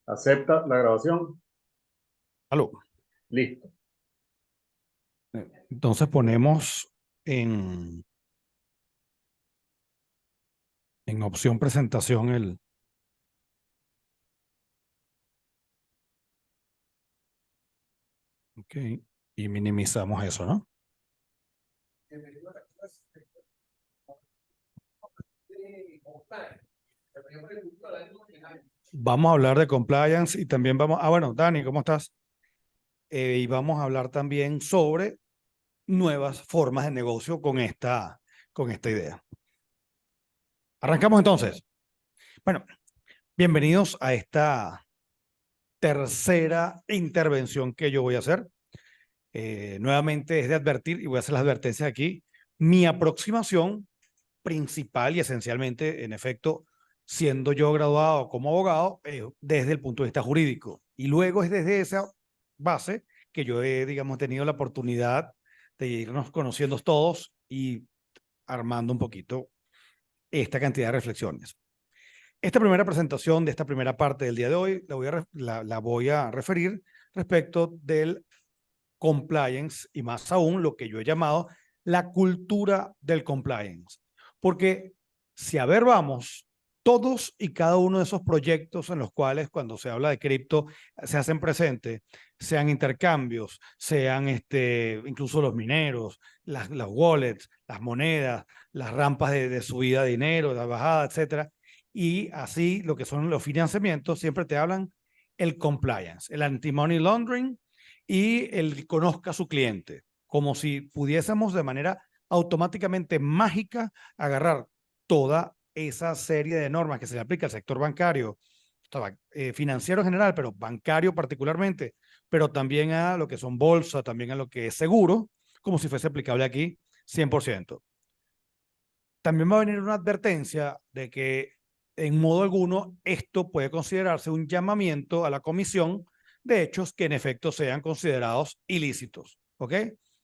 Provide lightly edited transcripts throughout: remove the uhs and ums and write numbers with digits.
Acepta la grabación. Aló. Listo. Entonces ponemos en opción presentación el... Ok. Y minimizamos eso, ¿no? Vamos a hablar de compliance y también vamos... Ah, bueno, Dani, ¿cómo estás? Y vamos a hablar también sobre nuevas formas de negocio con esta idea. Arrancamos entonces. Bueno, bienvenidos a esta tercera intervención que yo voy a hacer. Nuevamente es de advertir, y voy a hacer las advertencias aquí, mi aproximación principal y esencialmente, en efecto, siendo yo graduado como abogado, desde el punto de vista jurídico. Y luego es desde esa base que yo he, digamos, tenido la oportunidad de irnos conociendo todos y armando un poquito esta cantidad de reflexiones. Esta primera presentación de esta primera parte del día de hoy la voy a referir respecto del compliance y más aún lo que yo he llamado la cultura del compliance. Porque si a ver vamos, todos y cada uno de esos proyectos en los cuales cuando se habla de cripto se hacen presentes, sean intercambios, sean incluso los mineros, las wallets, las monedas, las rampas de subida de dinero, de bajada, etcétera. Y así lo que son los financiamientos, siempre te hablan el compliance, el anti-money laundering y el conozca a su cliente, como si pudiésemos de manera automáticamente mágica agarrar toda esa serie de normas que se le aplica al sector bancario, financiero en general, pero bancario particularmente, pero también a lo que son bolsa, también a lo que es seguro, como si fuese aplicable aquí 100%. También va a venir una advertencia de que en modo alguno esto puede considerarse un llamamiento a la comisión de hechos que en efecto sean considerados ilícitos, ¿ok?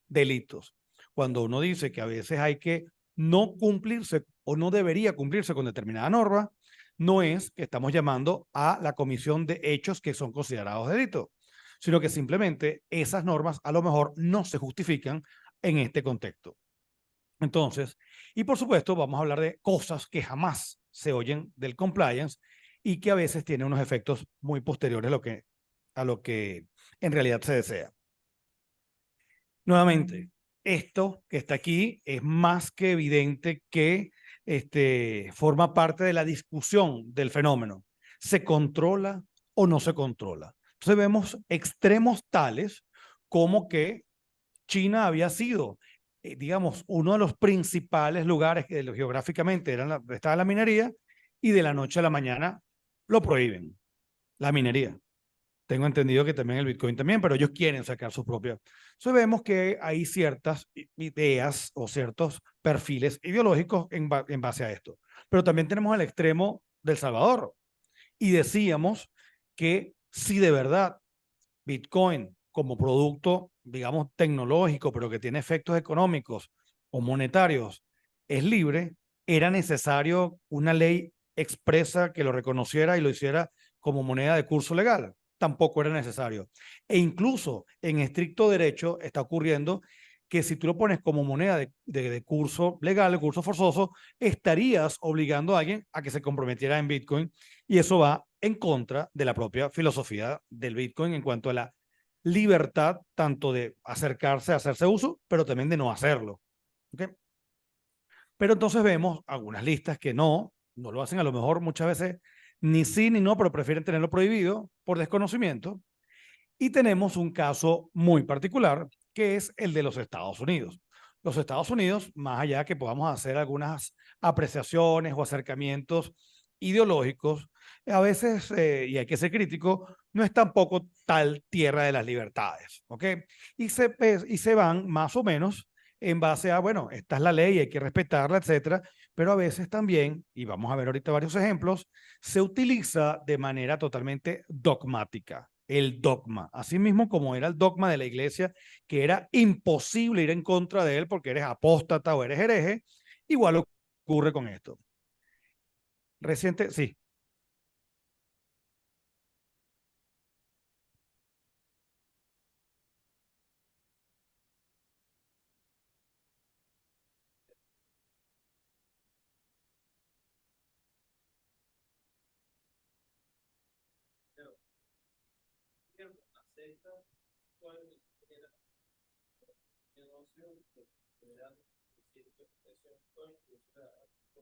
Delitos. Cuando uno dice que a veces hay que no cumplirse o no debería cumplirse con determinada norma, no es que estamos llamando a la comisión de hechos que son considerados delitos, sino que simplemente esas normas a lo mejor no se justifican en este contexto. Entonces, y por supuesto, vamos a hablar de cosas que jamás se oyen del compliance y que a veces tienen unos efectos muy posteriores a lo que en realidad se desea. Nuevamente, esto que está aquí es más que evidente que forma parte de la discusión del fenómeno. ¿Se controla o no se controla? Entonces vemos extremos tales como que China había sido, digamos, uno de los principales lugares que geográficamente estaba la minería y de la noche a la mañana lo prohíben, la minería. Tengo entendido que también el Bitcoin también, pero ellos quieren sacar sus propias. Entonces vemos que hay ciertas ideas o ciertos perfiles ideológicos en base a esto. Pero también tenemos el extremo del Salvador. Y decíamos que si de verdad Bitcoin como producto, digamos, tecnológico, pero que tiene efectos económicos o monetarios, es libre, era necesario una ley expresa que lo reconociera y lo hiciera como moneda de curso legal. Tampoco era necesario. E incluso en estricto derecho está ocurriendo que si tú lo pones como moneda de curso legal, de curso forzoso, estarías obligando a alguien a que se comprometiera en Bitcoin y eso va en contra de la propia filosofía del Bitcoin en cuanto a la libertad tanto de acercarse a hacerse uso, pero también de no hacerlo. ¿Okay? Pero entonces vemos algunas listas que no lo hacen a lo mejor muchas veces ni sí ni no, pero prefieren tenerlo prohibido por desconocimiento. Y tenemos un caso muy particular que es el de los Estados Unidos. Los Estados Unidos, más allá que podamos hacer algunas apreciaciones o acercamientos ideológicos, a veces, y hay que ser crítico, no es tampoco tal tierra de las libertades, ¿ok? Y se van más o menos en base a, bueno, esta es la ley, hay que respetarla, etcétera, pero a veces también, y vamos a ver ahorita varios ejemplos, se utiliza de manera totalmente dogmática. El dogma, así mismo como era el dogma de la iglesia, que era imposible ir en contra de él porque eres apóstata o eres hereje, igual ocurre con esto. Reciente, sí.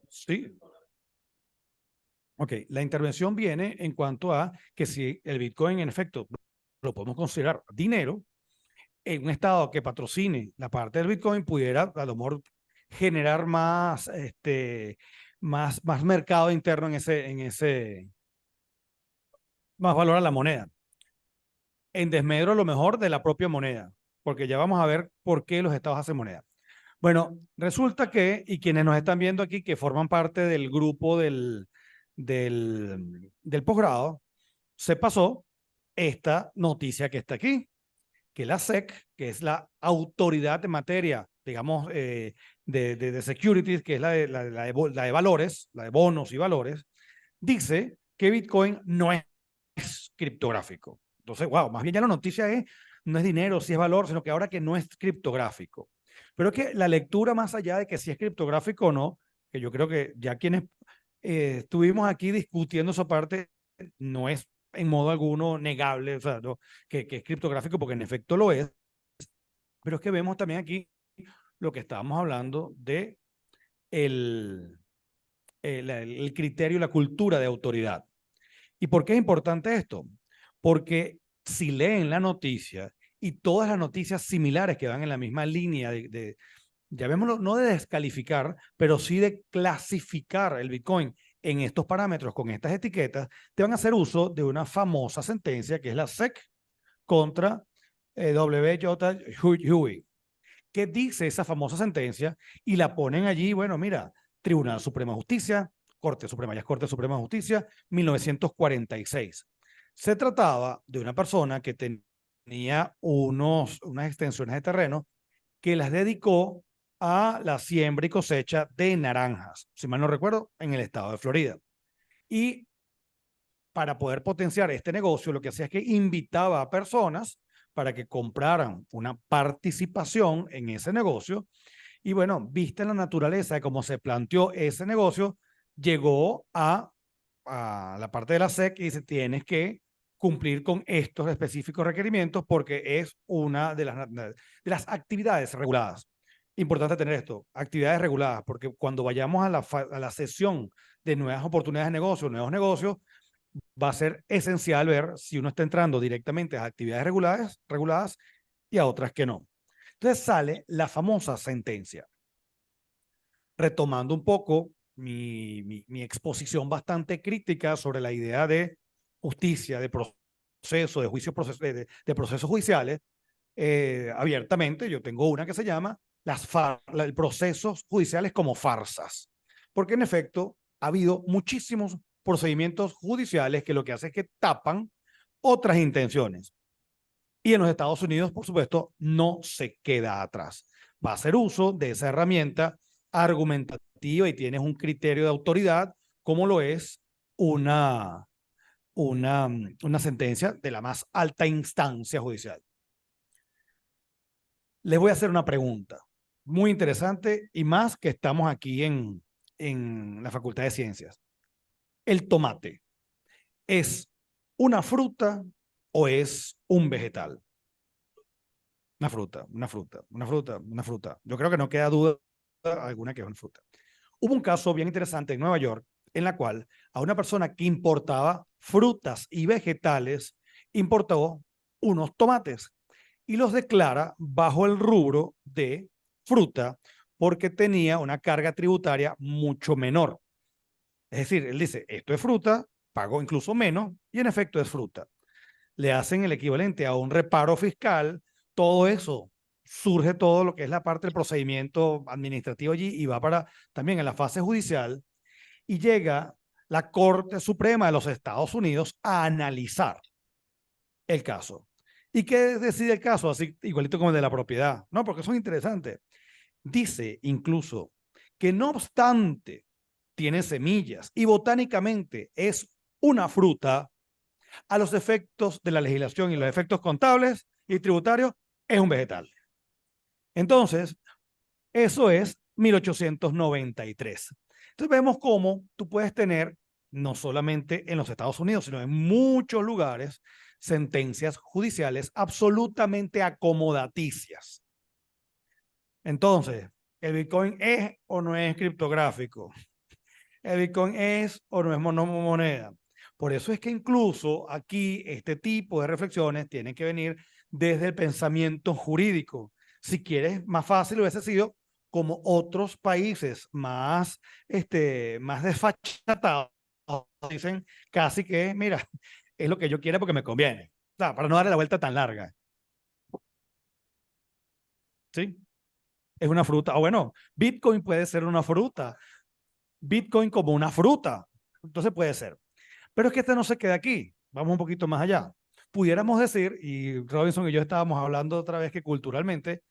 Sí. Ok, la intervención viene en cuanto a que si el Bitcoin en efecto lo podemos considerar dinero, en un estado que patrocine la parte del Bitcoin pudiera a lo mejor generar más, más mercado interno más valor a la moneda. En desmedro a lo mejor de la propia moneda, porque ya vamos a ver por qué los estados hacen moneda. Bueno, resulta que, y quienes nos están viendo aquí, que forman parte del grupo del posgrado, se pasó esta noticia que está aquí, que la SEC, que es la autoridad de materia, digamos, de securities, que es la de valores, la de bonos y valores, dice que Bitcoin no es criptográfico. Entonces, wow, más bien ya la noticia es, no es dinero, si es valor, sino que ahora que no es criptográfico. Pero es que la lectura más allá de que si es criptográfico o no, que yo creo que ya quienes estuvimos aquí discutiendo esa parte, no es en modo alguno negable, o sea, no, que es criptográfico, porque en efecto lo es, pero es que vemos también aquí lo que estábamos hablando de el criterio, la cultura de autoridad. ¿Y por qué es importante esto? Porque si leen la noticia y todas las noticias similares que van en la misma línea llamémoslo, no de descalificar, pero sí de clasificar el Bitcoin en estos parámetros con estas etiquetas, te van a hacer uso de una famosa sentencia que es la SEC contra W.J. Huey. ¿Qué dice esa famosa sentencia? Y la ponen allí, bueno, mira, Tribunal Suprema de Justicia, Corte Suprema, ya es Corte Suprema de Justicia, 1946. Se trataba de una persona que tenía unas extensiones de terreno que las dedicó a la siembra y cosecha de naranjas, si mal no recuerdo, en el estado de Florida. Y para poder potenciar este negocio, lo que hacía es que invitaba a personas para que compraran una participación en ese negocio. Y bueno, vista la naturaleza de cómo se planteó ese negocio, llegó a la parte de la SEC y dice, tienes que cumplir con estos específicos requerimientos porque es una de las actividades reguladas. Importante tener esto, actividades reguladas, porque cuando vayamos a la sesión de nuevas oportunidades de negocio, nuevos negocios, va a ser esencial ver si uno está entrando directamente a actividades reguladas y a otras que no. Entonces sale la famosa sentencia. Retomando un poco mi exposición bastante crítica sobre la idea de justicia, de proceso, de juicio, de procesos judiciales, abiertamente, yo tengo una que se llama los procesos judiciales como farsas. Porque en efecto ha habido muchísimos procedimientos judiciales que lo que hacen es que tapan otras intenciones. Y en los Estados Unidos, por supuesto, no se queda atrás. Va a hacer uso de esa herramienta argumentativa y tienes un criterio de autoridad, como lo es una, una sentencia de la más alta instancia judicial. Les voy a hacer una pregunta muy interesante y más que estamos aquí en la Facultad de Ciencias. ¿El tomate es una fruta o es un vegetal? Una fruta, una fruta, una fruta, una fruta. Yo creo que no queda duda alguna que es una fruta. Hubo un caso bien interesante en Nueva York en la cual a una persona que importaba frutas y vegetales importó unos tomates y los declara bajo el rubro de fruta porque tenía una carga tributaria mucho menor. Es decir, él dice, esto es fruta, pago incluso menos y en efecto es fruta. Le hacen el equivalente a un reparo fiscal, todo eso, surge todo lo que es la parte del procedimiento administrativo allí y va para también en la fase judicial y llega la Corte Suprema de los Estados Unidos a analizar el caso. ¿Y qué decide el caso? Así igualito como el de la propiedad. No, porque son interesantes. Dice incluso que no obstante tiene semillas y botánicamente es una fruta, a los efectos de la legislación y los efectos contables y tributarios, es un vegetal. Entonces, eso es 1893. Entonces vemos cómo tú puedes tener no solamente en los Estados Unidos, sino en muchos lugares, sentencias judiciales absolutamente acomodaticias. Entonces, ¿el Bitcoin es o no es criptográfico? ¿El Bitcoin es o no es moneda? Por eso es que incluso aquí este tipo de reflexiones tienen que venir desde el pensamiento jurídico. Si quieres, más fácil hubiese sido como otros países más desfachatados dicen casi que, mira, es lo que yo quiero porque me conviene. O sea, para no darle la vuelta tan larga. ¿Sí? Es una fruta. O bueno, Bitcoin puede ser una fruta. Bitcoin como una fruta. Entonces puede ser. Pero es que este no se queda aquí. Vamos un poquito más allá. Pudiéramos decir, y Robinson y yo estábamos hablando otra vez que culturalmente,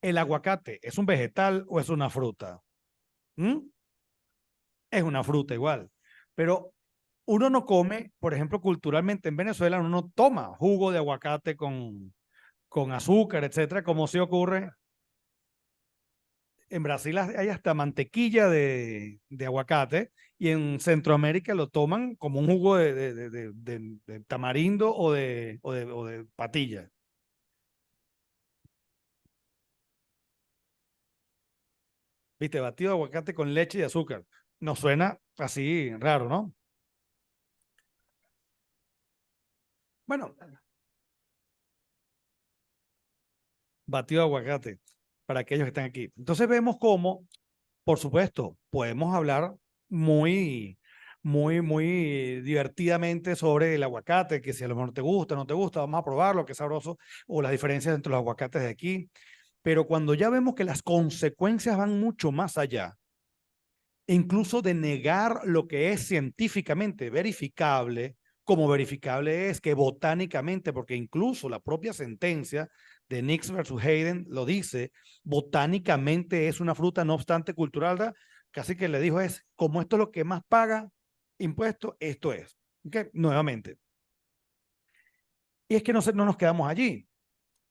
¿el aguacate es un vegetal o es una fruta? ¿Mm? Es una fruta igual. Pero uno no come, por ejemplo, culturalmente en Venezuela, uno no toma jugo de aguacate con azúcar, etcétera, como se ocurre. En Brasil hay hasta mantequilla de aguacate y en Centroamérica lo toman como un jugo de tamarindo o de patilla. ¿Viste? Batido de aguacate con leche y azúcar. Nos suena así raro, ¿no? Bueno, batido de aguacate para aquellos que están aquí. Entonces vemos cómo, por supuesto, podemos hablar muy divertidamente sobre el aguacate, que si a lo mejor te gusta, no te gusta, vamos a probarlo, que es sabroso, o las diferencias entre los aguacates de aquí. Pero cuando ya vemos que las consecuencias van mucho más allá, incluso de negar lo que es científicamente verificable, como verificable es que botánicamente, porque incluso la propia sentencia de Nix versus Hayden lo dice, botánicamente es una fruta, no obstante cultural, casi que le dijo es, como esto es lo que más paga impuestos, esto es. ¿Okay? Nuevamente. Y es que no nos quedamos allí.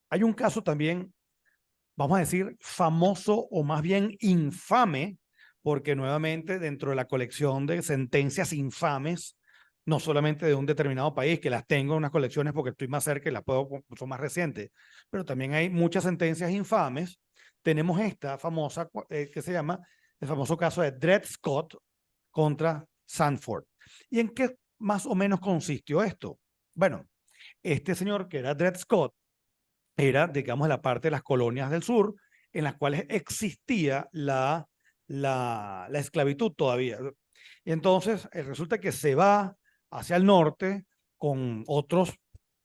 Hay un caso también, vamos a decir, famoso o más bien infame, porque nuevamente dentro de la colección de sentencias infames, no solamente de un determinado país, que las tengo en unas colecciones porque estoy más cerca y las puedo, son más recientes, pero también hay muchas sentencias infames. Tenemos esta famosa que se llama el famoso caso de Dred Scott contra Sanford. ¿Y en qué más o menos consistió esto? Bueno, este señor que era Dred Scott era, digamos, la parte de las colonias del sur en las cuales existía la esclavitud todavía. Y entonces resulta que se va hacia el norte con otros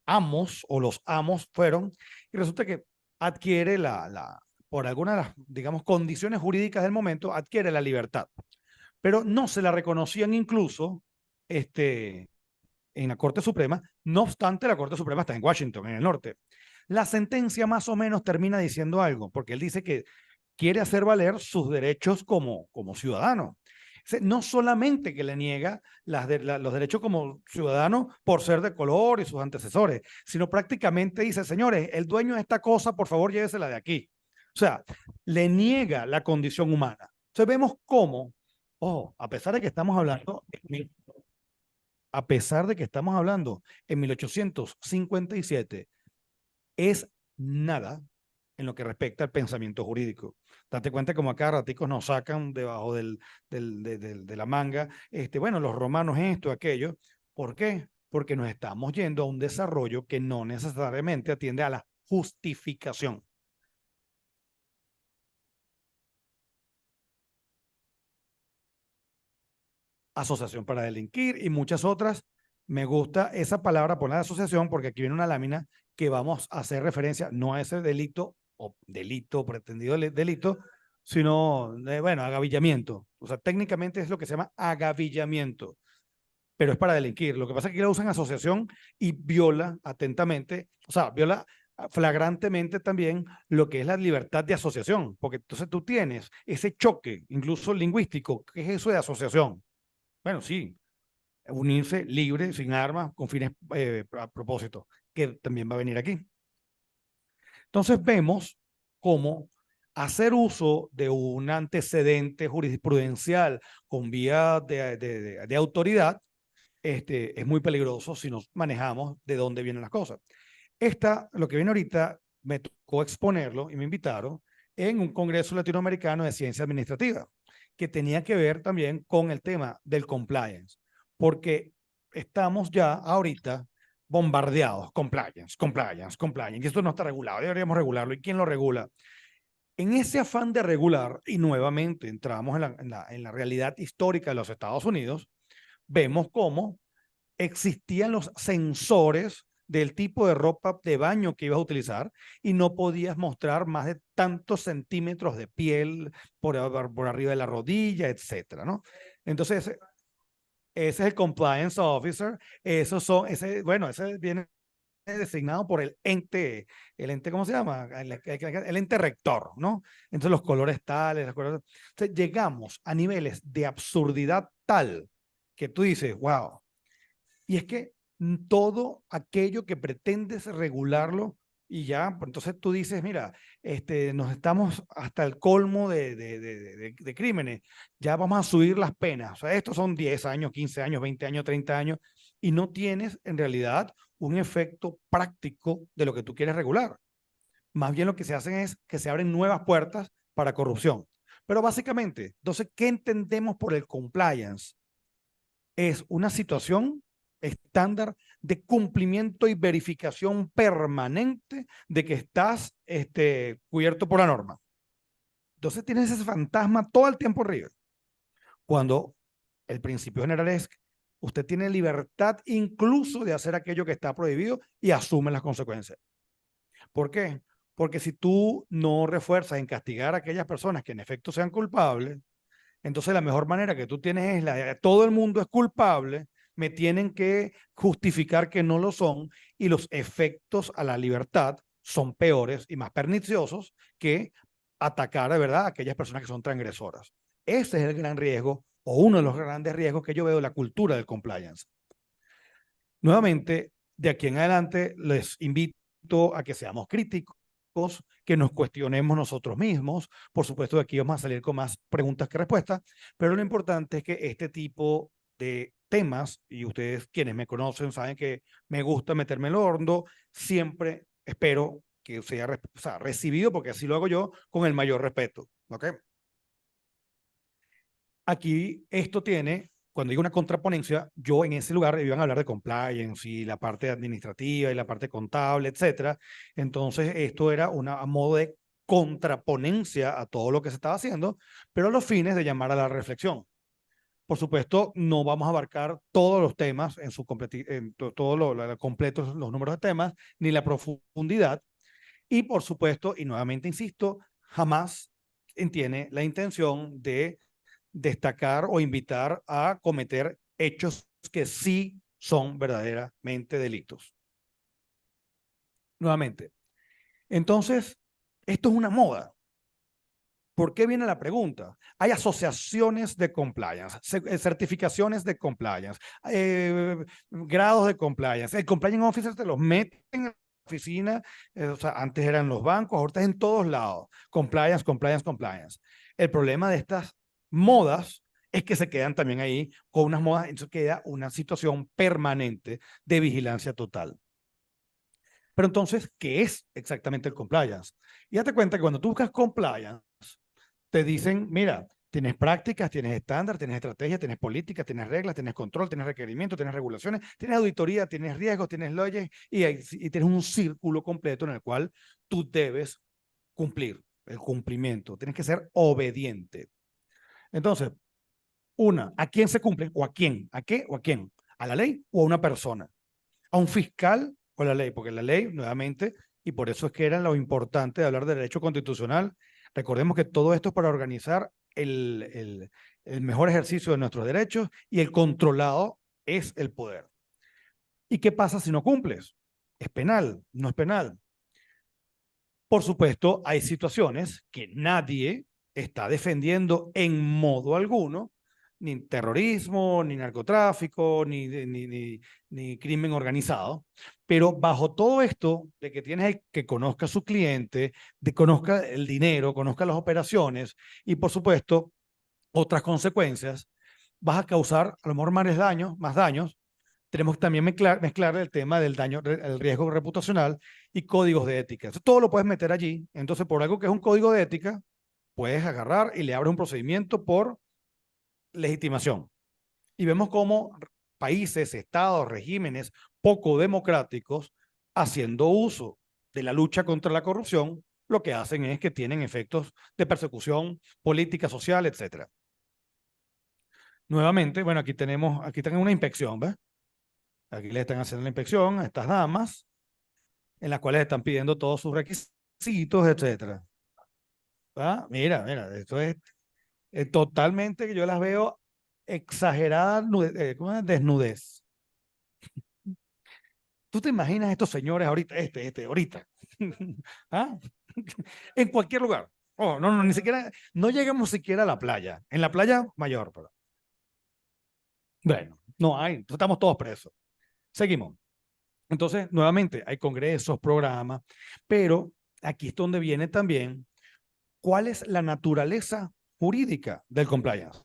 amos, o los amos fueron, y resulta que adquiere por alguna de las, digamos, condiciones jurídicas del momento, adquiere la libertad. Pero no se la reconocían incluso en la Corte Suprema, no obstante la Corte Suprema está en Washington, en el norte. La sentencia más o menos termina diciendo algo, porque él dice que quiere hacer valer sus derechos como ciudadano. No solamente que le niega los derechos como ciudadano por ser de color y sus antecesores, sino prácticamente dice, señores, el dueño de esta cosa, por favor, llévesela de aquí. O sea, le niega la condición humana. Entonces vemos cómo, a pesar de que estamos hablando a pesar de que estamos hablando en 1857, es nada en lo que respecta al pensamiento jurídico. Date cuenta como acá raticos nos sacan debajo de la manga, bueno, los romanos esto, aquello. ¿Por qué? Porque nos estamos yendo a un desarrollo que no necesariamente atiende a la justificación. Asociación para delinquir y muchas otras. Me gusta esa palabra, poner asociación, porque aquí viene una lámina que vamos a hacer referencia no a ese delito o delito, pretendido delito, sino, bueno, agavillamiento. O sea, técnicamente es lo que se llama agavillamiento, pero es para delinquir. Lo que pasa es que aquí la usan asociación y viola atentamente, o sea, viola flagrantemente también lo que es la libertad de asociación, porque entonces tú tienes ese choque, incluso lingüístico, ¿qué es eso de asociación? Bueno, sí, unirse libre, sin armas, con fines a propósito, que también va a venir aquí. Entonces vemos cómo hacer uso de un antecedente jurisprudencial con vía de autoridad es muy peligroso si nos manejamos de dónde vienen las cosas. Lo que viene ahorita, me tocó exponerlo y me invitaron en un congreso latinoamericano de ciencia administrativa, que tenía que ver también con el tema del compliance, porque estamos ya ahorita bombardeados, compliance, compliance, compliance, y esto no está regulado, deberíamos regularlo. ¿Y quién lo regula? En ese afán de regular, y nuevamente entramos en la realidad histórica de los Estados Unidos, vemos cómo existían los sensores del tipo de ropa de baño que ibas a utilizar y no podías mostrar más de tantos centímetros de piel por arriba de la rodilla, etcétera, ¿no? Entonces, ese es el compliance officer. Ese viene designado por el ente, ¿cómo se llama? El ente rector, ¿no? Entonces los colores tales, entonces llegamos a niveles de absurdidad tal que tú dices, wow. Y es que todo aquello que pretendes regularlo y ya, pues entonces tú dices, mira, nos estamos hasta el colmo de crímenes, ya vamos a subir las penas. O sea, estos son 10 años, 15 años, 20 años, 30 años, y no tienes en realidad un efecto práctico de lo que tú quieres regular. Más bien lo que se hacen es que se abren nuevas puertas para corrupción. Pero básicamente, entonces, ¿qué entendemos por el compliance? Es una situación estándar de cumplimiento y verificación permanente de que estás cubierto por la norma. Entonces tienes ese fantasma todo el tiempo arriba. Cuando el principio general es que usted tiene libertad incluso de hacer aquello que está prohibido y asume las consecuencias. ¿Por qué? Porque si tú no refuerzas en castigar a aquellas personas que en efecto sean culpables, entonces la mejor manera que tú tienes es la de todo el mundo es culpable, me tienen que justificar que no lo son y los efectos a la libertad son peores y más perniciosos que atacar de verdad a aquellas personas que son transgresoras. Ese es el gran riesgo o uno de los grandes riesgos que yo veo de la cultura del compliance. Nuevamente, de aquí en adelante les invito a que seamos críticos, que nos cuestionemos nosotros mismos. Por supuesto, de aquí vamos a salir con más preguntas que respuestas, pero lo importante es que este tipo de temas, y ustedes quienes me conocen saben que me gusta meterme en el horno, siempre espero que sea, recibido, porque así lo hago yo, con el mayor respeto. ¿Ok? Aquí esto tiene, cuando digo una contraponencia, yo en ese lugar iban a hablar de compliance y la parte administrativa y la parte contable, etcétera. Entonces, esto era a modo de contraponencia a todo lo que se estaba haciendo, pero a los fines de llamar a la reflexión. Por supuesto, no vamos a abarcar todos los temas en su todos los completos, los números de temas, ni la profundidad. Y por supuesto, y nuevamente insisto, jamás tiene la intención de destacar o invitar a cometer hechos que sí son verdaderamente delitos. Nuevamente, entonces, esto es una moda. ¿Por qué viene la pregunta? Hay asociaciones de compliance, certificaciones de compliance, grados de compliance. El compliance officer te los meten en la oficina, o sea, antes eran los bancos, ahorita es en todos lados. Compliance, compliance, compliance. El problema de estas modas es que se quedan también ahí con unas modas, entonces queda una situación permanente de vigilancia total. Pero entonces, ¿qué es exactamente el compliance? Y date cuenta que cuando tú buscas compliance, te dicen, mira, tienes prácticas, tienes estándar, tienes estrategia, tienes política, tienes reglas, tienes control, tienes requerimientos, tienes regulaciones, tienes auditoría, tienes riesgos, tienes leyes y tienes un círculo completo en el cual tú debes cumplir el cumplimiento. Tienes que ser obediente. Entonces, ¿a quién se cumple? ¿O a quién? ¿A qué o a quién? ¿A la ley o a una persona? ¿A un fiscal o a la ley? Porque la ley, nuevamente, y por eso es que era lo importante de hablar de derecho constitucional. Recordemos que todo esto es para organizar el mejor ejercicio de nuestros derechos y el controlado es el poder. ¿Y qué pasa si no cumples? ¿Es penal? ¿No es penal? Por supuesto, hay situaciones que nadie está defendiendo en modo alguno, ni terrorismo, ni narcotráfico, ni crimen organizado, pero bajo todo esto de que tienes que conozca a su cliente, de conozca el dinero, conozca las operaciones y por supuesto otras consecuencias, vas a causar a lo mejor más daños Tenemos que también mezclar el tema del daño, el riesgo reputacional y códigos de ética. Eso todo lo puedes meter allí. Entonces, por algo que es un código de ética, puedes agarrar y le abres un procedimiento por legitimación. Y vemos cómo países, estados, regímenes poco democráticos, haciendo uso de la lucha contra la corrupción, lo que hacen es que tienen efectos de persecución política, social, etcétera. Nuevamente, bueno, aquí tenemos una inspección, ¿ves? Aquí le están haciendo la inspección a estas damas, en las cuales están pidiendo todos sus requisitos, etcétera. ¿Ah? Mira, esto es totalmente que yo las veo exagerada ¿cómo es? Desnudez. ¿Tú te imaginas estos señores ahorita, ahorita? ¿Ah? En cualquier lugar. Oh, no, ni siquiera, no llegamos siquiera a la playa. En la playa mayor, pero. Bueno, no hay, estamos todos presos. Seguimos. Entonces, nuevamente, hay congresos, programas, pero aquí es donde viene también cuál es la naturaleza jurídica del compliance.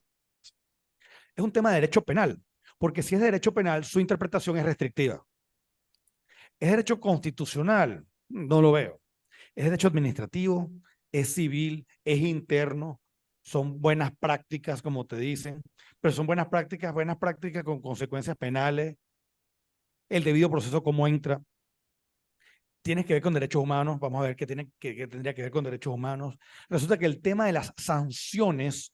Es un tema de derecho penal, porque si es de derecho penal, su interpretación es restrictiva. Es derecho constitucional, no lo veo. Es derecho administrativo, es civil, es interno, son buenas prácticas, como te dicen, pero son buenas prácticas con consecuencias penales, el debido proceso cómo entra. Tienes que ver con derechos humanos, vamos a ver qué tendría que ver con derechos humanos. Resulta que el tema de las sanciones,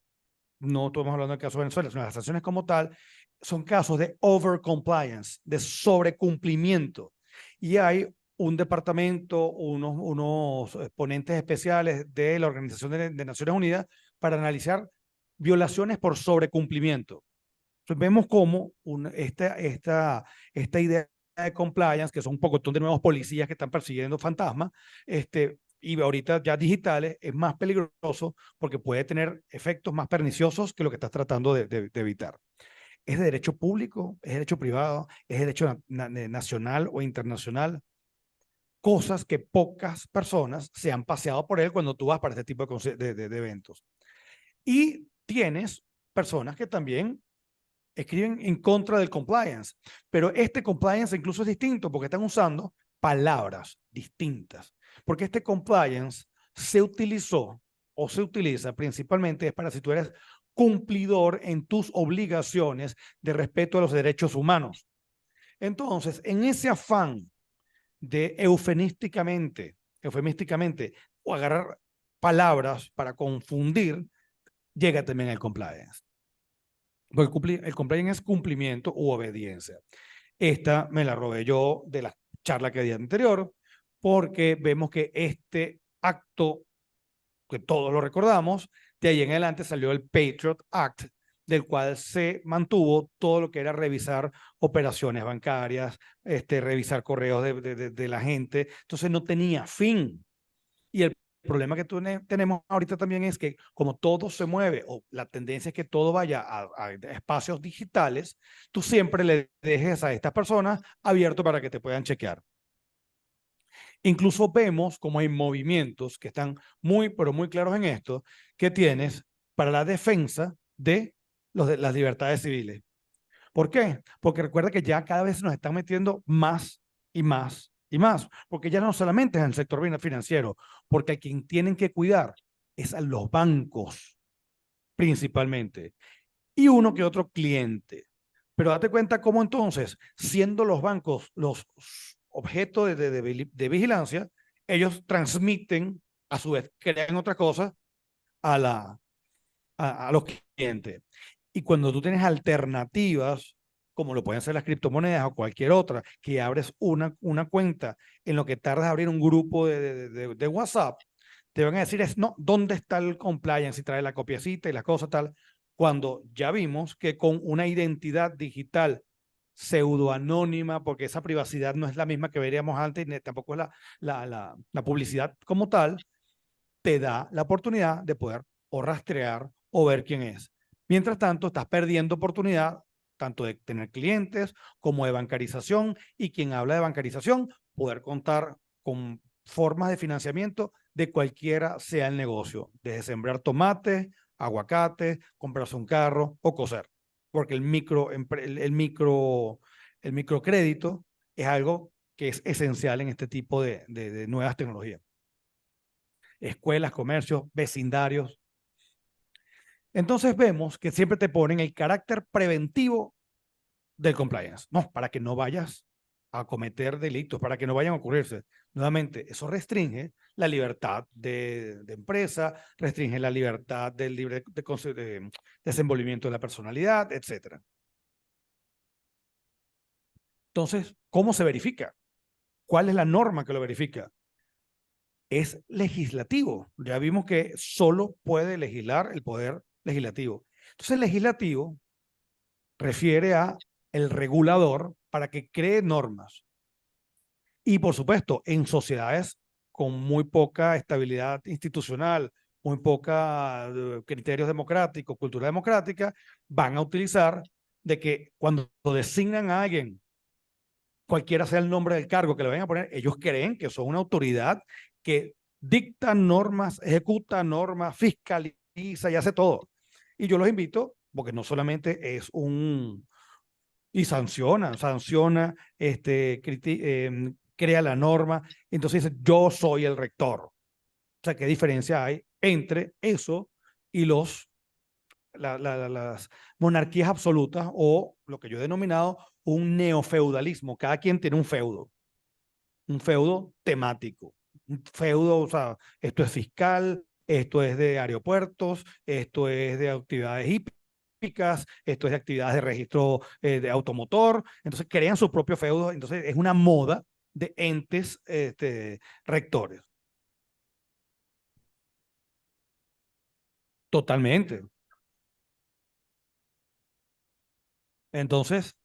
no estamos hablando del caso de Venezuela, sino las sanciones como tal, son casos de overcompliance, de sobrecumplimiento. Y hay un departamento, unos ponentes especiales de la Organización de Naciones Unidas para analizar violaciones por sobrecumplimiento. Entonces vemos cómo esta idea de compliance, que son un pocotón de nuevos policías que están persiguiendo fantasmas, y ahorita ya digitales, es más peligroso porque puede tener efectos más perniciosos que lo que estás tratando de evitar. ¿Es de derecho público? ¿Es de derecho privado? ¿Es de derecho nacional o internacional? Cosas que pocas personas se han paseado por él cuando tú vas para este tipo de eventos. Y tienes personas que también escriben en contra del compliance, pero este compliance incluso es distinto porque están usando palabras distintas, porque este compliance se utilizó o se utiliza principalmente es para si tú eres cumplidor en tus obligaciones de respeto a los derechos humanos. Entonces, en ese afán de eufemísticamente o agarrar palabras para confundir, llega también el compliance. Porque el compliance es cumplimiento u obediencia. Esta me la robé yo de la charla que di anterior, porque vemos que este acto, que todos lo recordamos, de ahí en adelante salió el Patriot Act, del cual se mantuvo todo lo que era revisar operaciones bancarias, revisar correos de la gente. Entonces no tenía fin. Y el problema que tenemos ahorita también es que como todo se mueve o la tendencia es que todo vaya a espacios digitales, tú siempre le dejes a estas personas abierto para que te puedan chequear. Incluso vemos como hay movimientos que están muy, pero muy claros en esto, que tienes para la defensa de las libertades civiles. ¿Por qué? Porque recuerda que ya cada vez nos están metiendo más y más y más, porque ya no solamente es en el sector financiero, porque a quien tienen que cuidar es a los bancos principalmente y uno que otro cliente. Pero date cuenta cómo entonces, siendo los bancos los objetos de vigilancia, ellos transmiten, a su vez, crean otra cosa a los clientes. Y cuando tú tienes alternativas, como lo pueden ser las criptomonedas o cualquier otra, que abres una cuenta en lo que tardas abrir un grupo de WhatsApp, te van a decir, no, ¿dónde está el compliance? Y trae la copiacita y las cosas tal. Cuando ya vimos que con una identidad digital pseudoanónima, porque esa privacidad no es la misma que veríamos antes, ni tampoco es la publicidad como tal, te da la oportunidad de poder o rastrear o ver quién es. Mientras tanto, estás perdiendo oportunidad tanto de tener clientes como de bancarización y quien habla de bancarización, poder contar con formas de financiamiento de cualquiera sea el negocio, desde sembrar tomates, aguacate, comprarse un carro o coser, porque el micro El microcrédito es algo que es esencial en este tipo de nuevas tecnologías. Escuelas, comercios, vecindarios. Entonces vemos que siempre te ponen el carácter preventivo del compliance. No, para que no vayas a cometer delitos, para que no vayan a ocurrirse. Nuevamente, eso restringe la libertad de empresa, restringe la libertad del libre de desenvolvimiento de la personalidad, etc. Entonces, ¿cómo se verifica? ¿Cuál es la norma que lo verifica? Es legislativo. Ya vimos que solo puede legislar el poder legislativo. Entonces, el legislativo refiere a el regulador para que cree normas. Y por supuesto, en sociedades con muy poca estabilidad institucional, muy poca criterios democráticos, cultura democrática, van a utilizar de que cuando designan a alguien, cualquiera sea el nombre del cargo que le vayan a poner, ellos creen que son una autoridad que dicta normas, ejecuta normas, fiscaliza y hace todo. Y yo los invito, porque no solamente es y sanciona, crea la norma, entonces dice, yo soy el rector. O sea, ¿qué diferencia hay entre eso y las monarquías absolutas o lo que yo he denominado un neofeudalismo? Cada quien tiene un feudo temático, un feudo, o sea, esto es fiscal, esto es de aeropuertos, esto es de actividades hípicas, esto es de actividades de registro de automotor, entonces crean sus propios feudos, entonces es una moda de entes rectores. Totalmente. Entonces,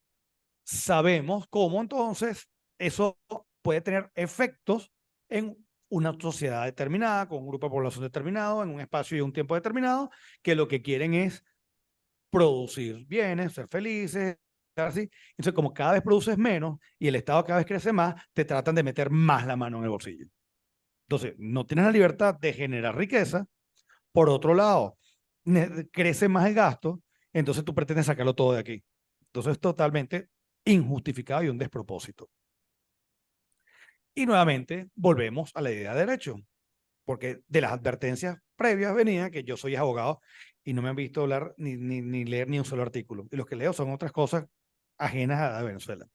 sabemos cómo entonces eso puede tener efectos en una sociedad determinada, con un grupo de población determinado, en un espacio y un tiempo determinado, que lo que quieren es producir bienes, ser felices, así. Entonces, como cada vez produces menos y el Estado cada vez crece más, te tratan de meter más la mano en el bolsillo. Entonces, no tienes la libertad de generar riqueza. Por otro lado, crece más el gasto, entonces tú pretendes sacarlo todo de aquí. Entonces, es totalmente injustificado y un despropósito. Y nuevamente, volvemos a la idea de derecho, porque de las advertencias previas venía que yo soy abogado y no me han visto hablar ni leer ni un solo artículo. Y los que leo son otras cosas ajenas a Venezuela.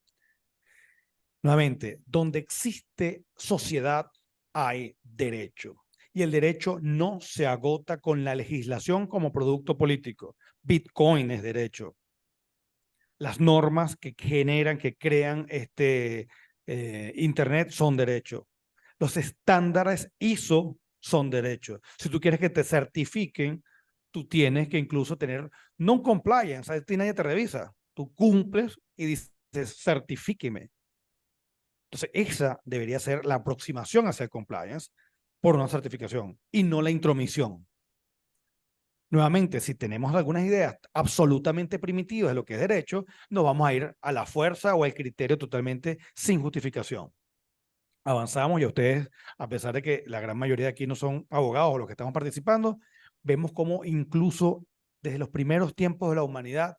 Nuevamente, donde existe sociedad hay derecho. Y el derecho no se agota con la legislación como producto político. Bitcoin es derecho. Las normas que generan, que crean Internet son derecho. Los estándares ISO son derechos. Si tú quieres que te certifiquen, tú tienes que incluso tener non-compliance, a ti nadie te revisa. Tú cumples y dices, certifíqueme. Entonces, esa debería ser la aproximación hacia el compliance por una certificación y no la intromisión. Nuevamente, si tenemos algunas ideas absolutamente primitivas de lo que es derecho, no vamos a ir a la fuerza o al criterio totalmente sin justificación. Avanzamos y a ustedes, a pesar de que la gran mayoría de aquí no son abogados o los que estamos participando, vemos cómo incluso desde los primeros tiempos de la humanidad,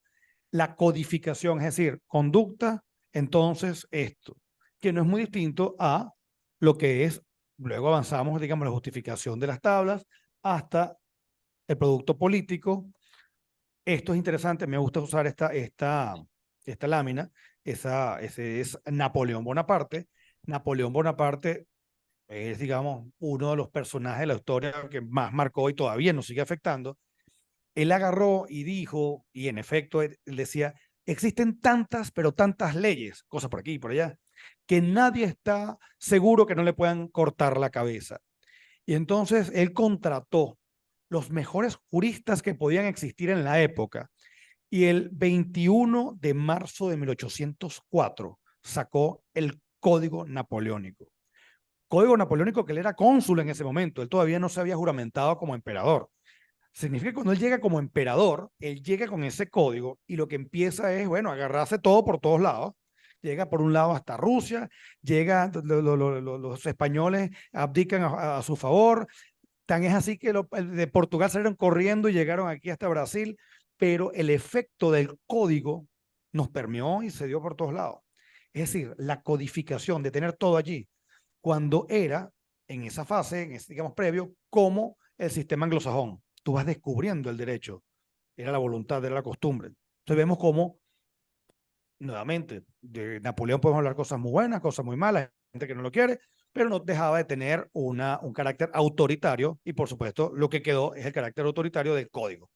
la codificación, es decir, conducta, entonces esto, que no es muy distinto a lo que es, luego avanzamos, digamos, la justificación de las tablas hasta el producto político. Esto es interesante, me gusta usar esta lámina, ese es Napoleón Bonaparte. Napoleón Bonaparte es, digamos, uno de los personajes de la historia que más marcó y todavía nos sigue afectando. Él agarró y dijo, y en efecto, él decía, existen tantas, pero tantas leyes, cosas por aquí y por allá, que nadie está seguro que no le puedan cortar la cabeza. Y entonces él contrató los mejores juristas que podían existir en la época. Y el 21 de marzo de 1804 sacó el Código Napoleónico. Código Napoleónico que él era cónsul en ese momento. Él todavía no se había juramentado como emperador. Significa que cuando él llega como emperador, él llega con ese código y lo que empieza es, bueno, agarrarse todo por todos lados. Llega por un lado hasta Rusia, llega, los españoles abdican a su favor. Tan es así que de Portugal salieron corriendo y llegaron aquí hasta Brasil, pero el efecto del código nos permeó y se dio por todos lados. Es decir, la codificación de tener todo allí, cuando era en esa fase, en ese, digamos, previo, como el sistema anglosajón. Tú vas descubriendo el derecho, era la voluntad, era la costumbre. Entonces vemos cómo, nuevamente, de Napoleón podemos hablar cosas muy buenas, cosas muy malas, gente que no lo quiere, pero no dejaba de tener un carácter autoritario y por supuesto lo que quedó es el carácter autoritario del código.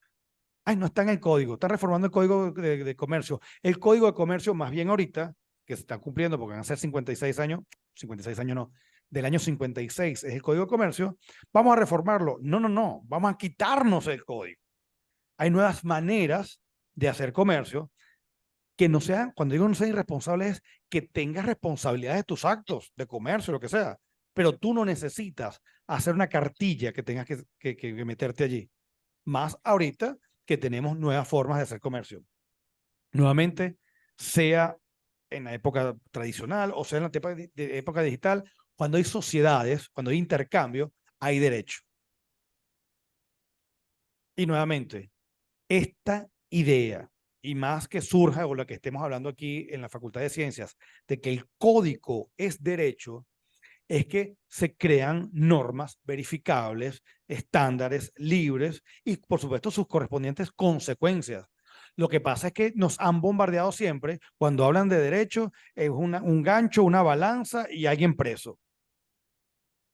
Ay, no está en el código, están reformando el código de comercio. El código de comercio, más bien ahorita, que se están cumpliendo porque van a ser 56 años, 56 años no, del año 56 es el código de comercio, vamos a reformarlo. No, no, no, vamos a quitarnos el código. Hay nuevas maneras de hacer comercio que no sean, cuando digo no sean irresponsables, es que tengas responsabilidad de tus actos de comercio, lo que sea, pero tú no necesitas hacer una cartilla que tengas que meterte allí. Más ahorita que tenemos nuevas formas de hacer comercio. Nuevamente, sea en la época tradicional o sea en la época digital, cuando hay sociedades, cuando hay intercambio, hay derecho. Y nuevamente, esta idea, y más que surja o la que estemos hablando aquí en la Facultad de Ciencias, de que el código es derecho, es que se crean normas verificables, estándares libres y, por supuesto, sus correspondientes consecuencias. Lo que pasa es que nos han bombardeado siempre, cuando hablan de derecho, es un gancho, una balanza y alguien preso.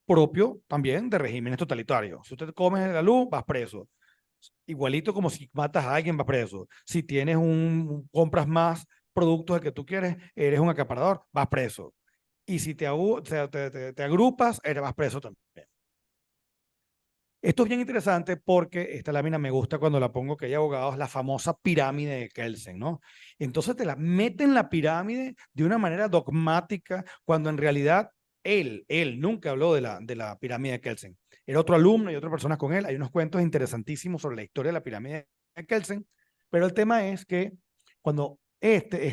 Propio también de regímenes totalitarios. Si usted come la luz, vas preso. Igualito como si matas a alguien, vas preso. Si tienes compras más productos del que tú quieres, eres un acaparador, vas preso. Y si te agrupas, vas preso también. Esto es bien interesante porque esta lámina me gusta cuando la pongo que hay abogados, la famosa pirámide de Kelsen, ¿no? Entonces te la meten en la pirámide de una manera dogmática cuando en realidad él nunca habló de la pirámide de Kelsen. Era otro alumno y otras personas con él. Hay unos cuentos interesantísimos sobre la historia de la pirámide de Kelsen, pero el tema es que cuando este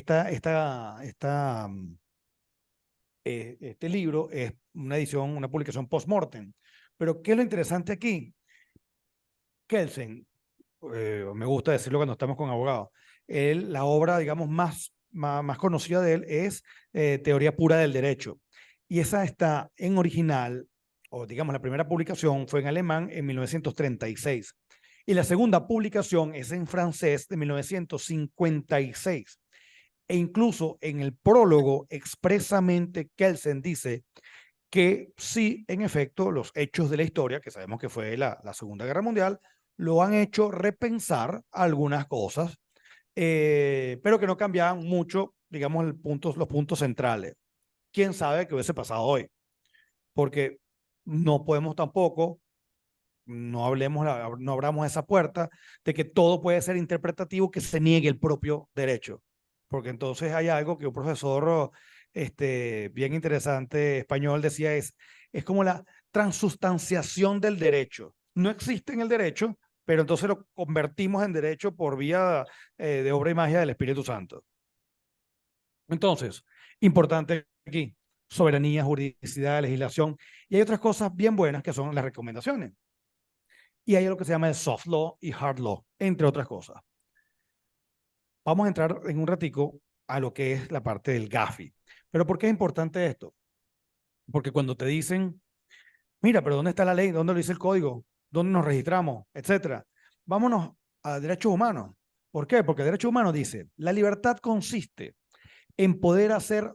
libro es una edición, una publicación post-mortem. Pero ¿qué es lo interesante aquí? Kelsen, me gusta decirlo cuando estamos con abogados, la obra, digamos, más conocida de él es Teoría Pura del Derecho. Y esa está en original, o digamos, la primera publicación fue en alemán en 1936. Y la segunda publicación es en francés de 1956. E incluso en el prólogo expresamente Kelsen dice que sí, en efecto, los hechos de la historia, que sabemos que fue la Segunda Guerra Mundial, lo han hecho repensar algunas cosas, pero que no cambiaban mucho, digamos, los puntos centrales. ¿Quién sabe qué hubiese pasado hoy? Porque no podemos tampoco, no abramos esa puerta de que todo puede ser interpretativo, que se niegue el propio derecho. Porque entonces hay algo que un profesor bien interesante español decía, es como la transustanciación del derecho. No existe en el derecho, pero entonces lo convertimos en derecho por vía de obra y magia del Espíritu Santo. Entonces, importante aquí, soberanía, juridicidad, legislación, y hay otras cosas bien buenas que son las recomendaciones. Y hay lo que se llama el soft law y hard law, entre otras cosas. Vamos a entrar en un ratico a lo que es la parte del GAFI. Pero ¿por qué es importante esto? Porque cuando te dicen, mira, pero ¿dónde está la ley? ¿Dónde lo dice el código? ¿Dónde nos registramos? Etcétera. Vámonos a derechos humanos. ¿Por qué? Porque el derecho humano dice, la libertad consiste en poder hacer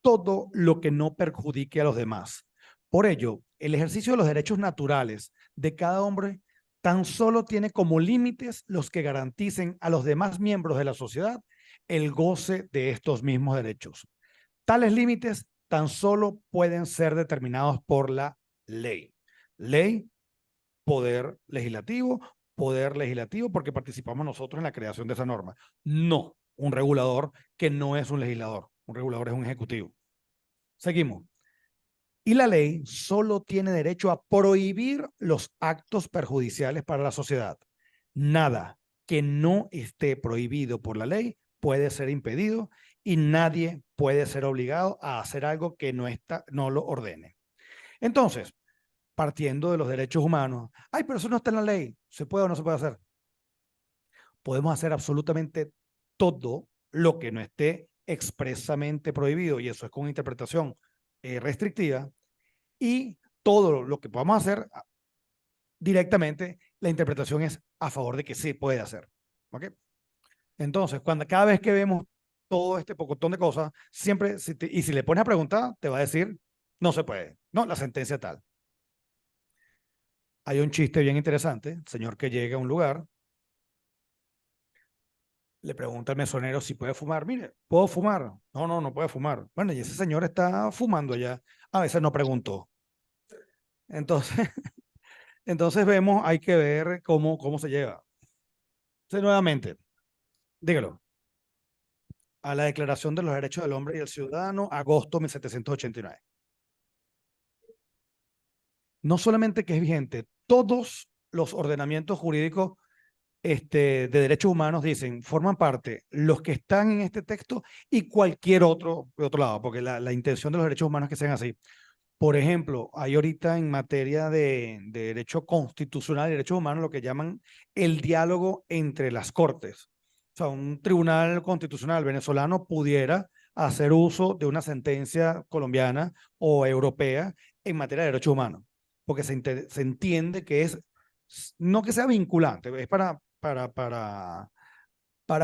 todo lo que no perjudique a los demás. Por ello, el ejercicio de los derechos naturales de cada hombre tan solo tiene como límites los que garanticen a los demás miembros de la sociedad el goce de estos mismos derechos. Tales límites tan solo pueden ser determinados por la ley. Ley, poder legislativo porque participamos nosotros en la creación de esa norma. No un regulador que no es un legislador. Un regulador es un ejecutivo. Seguimos. Y la ley solo tiene derecho a prohibir los actos perjudiciales para la sociedad. Nada que no esté prohibido por la ley puede ser impedido y nadie puede ser obligado a hacer algo que no lo ordene. Entonces, partiendo de los derechos humanos, ay, pero eso no está en la ley, ¿se puede o no se puede hacer? Podemos hacer absolutamente todo lo que no esté expresamente prohibido, y eso es con interpretación restrictiva, y todo lo que podamos hacer directamente, la interpretación es a favor de que se puede hacer. ¿Ok? Entonces, cada vez que vemos todo este pocotón de cosas, siempre, y si le pones a preguntar, te va a decir, no se puede, no, la sentencia tal. Hay un chiste bien interesante, el señor que llega a un lugar, le pregunta al mesonero si puede fumar. Mire, ¿puedo fumar? No, no, no puede fumar. Bueno, y ese señor está fumando allá. A veces no preguntó. Entonces, entonces vemos, hay que ver cómo se lleva. Entonces, nuevamente, dígalo. A la Declaración de los Derechos del Hombre y del Ciudadano, agosto de 1789. No solamente que es vigente, todos los ordenamientos jurídicos de derechos humanos dicen, forman parte los que están en este texto y cualquier otro de otro lado, porque la intención de los derechos humanos es que sean así. Por ejemplo, hay ahorita en materia de derecho constitucional y derechos humanos lo que llaman el diálogo entre las cortes. O sea, un tribunal constitucional venezolano pudiera hacer uso de una sentencia colombiana o europea en materia de derechos humanos, porque se entiende que es, no que sea vinculante, es para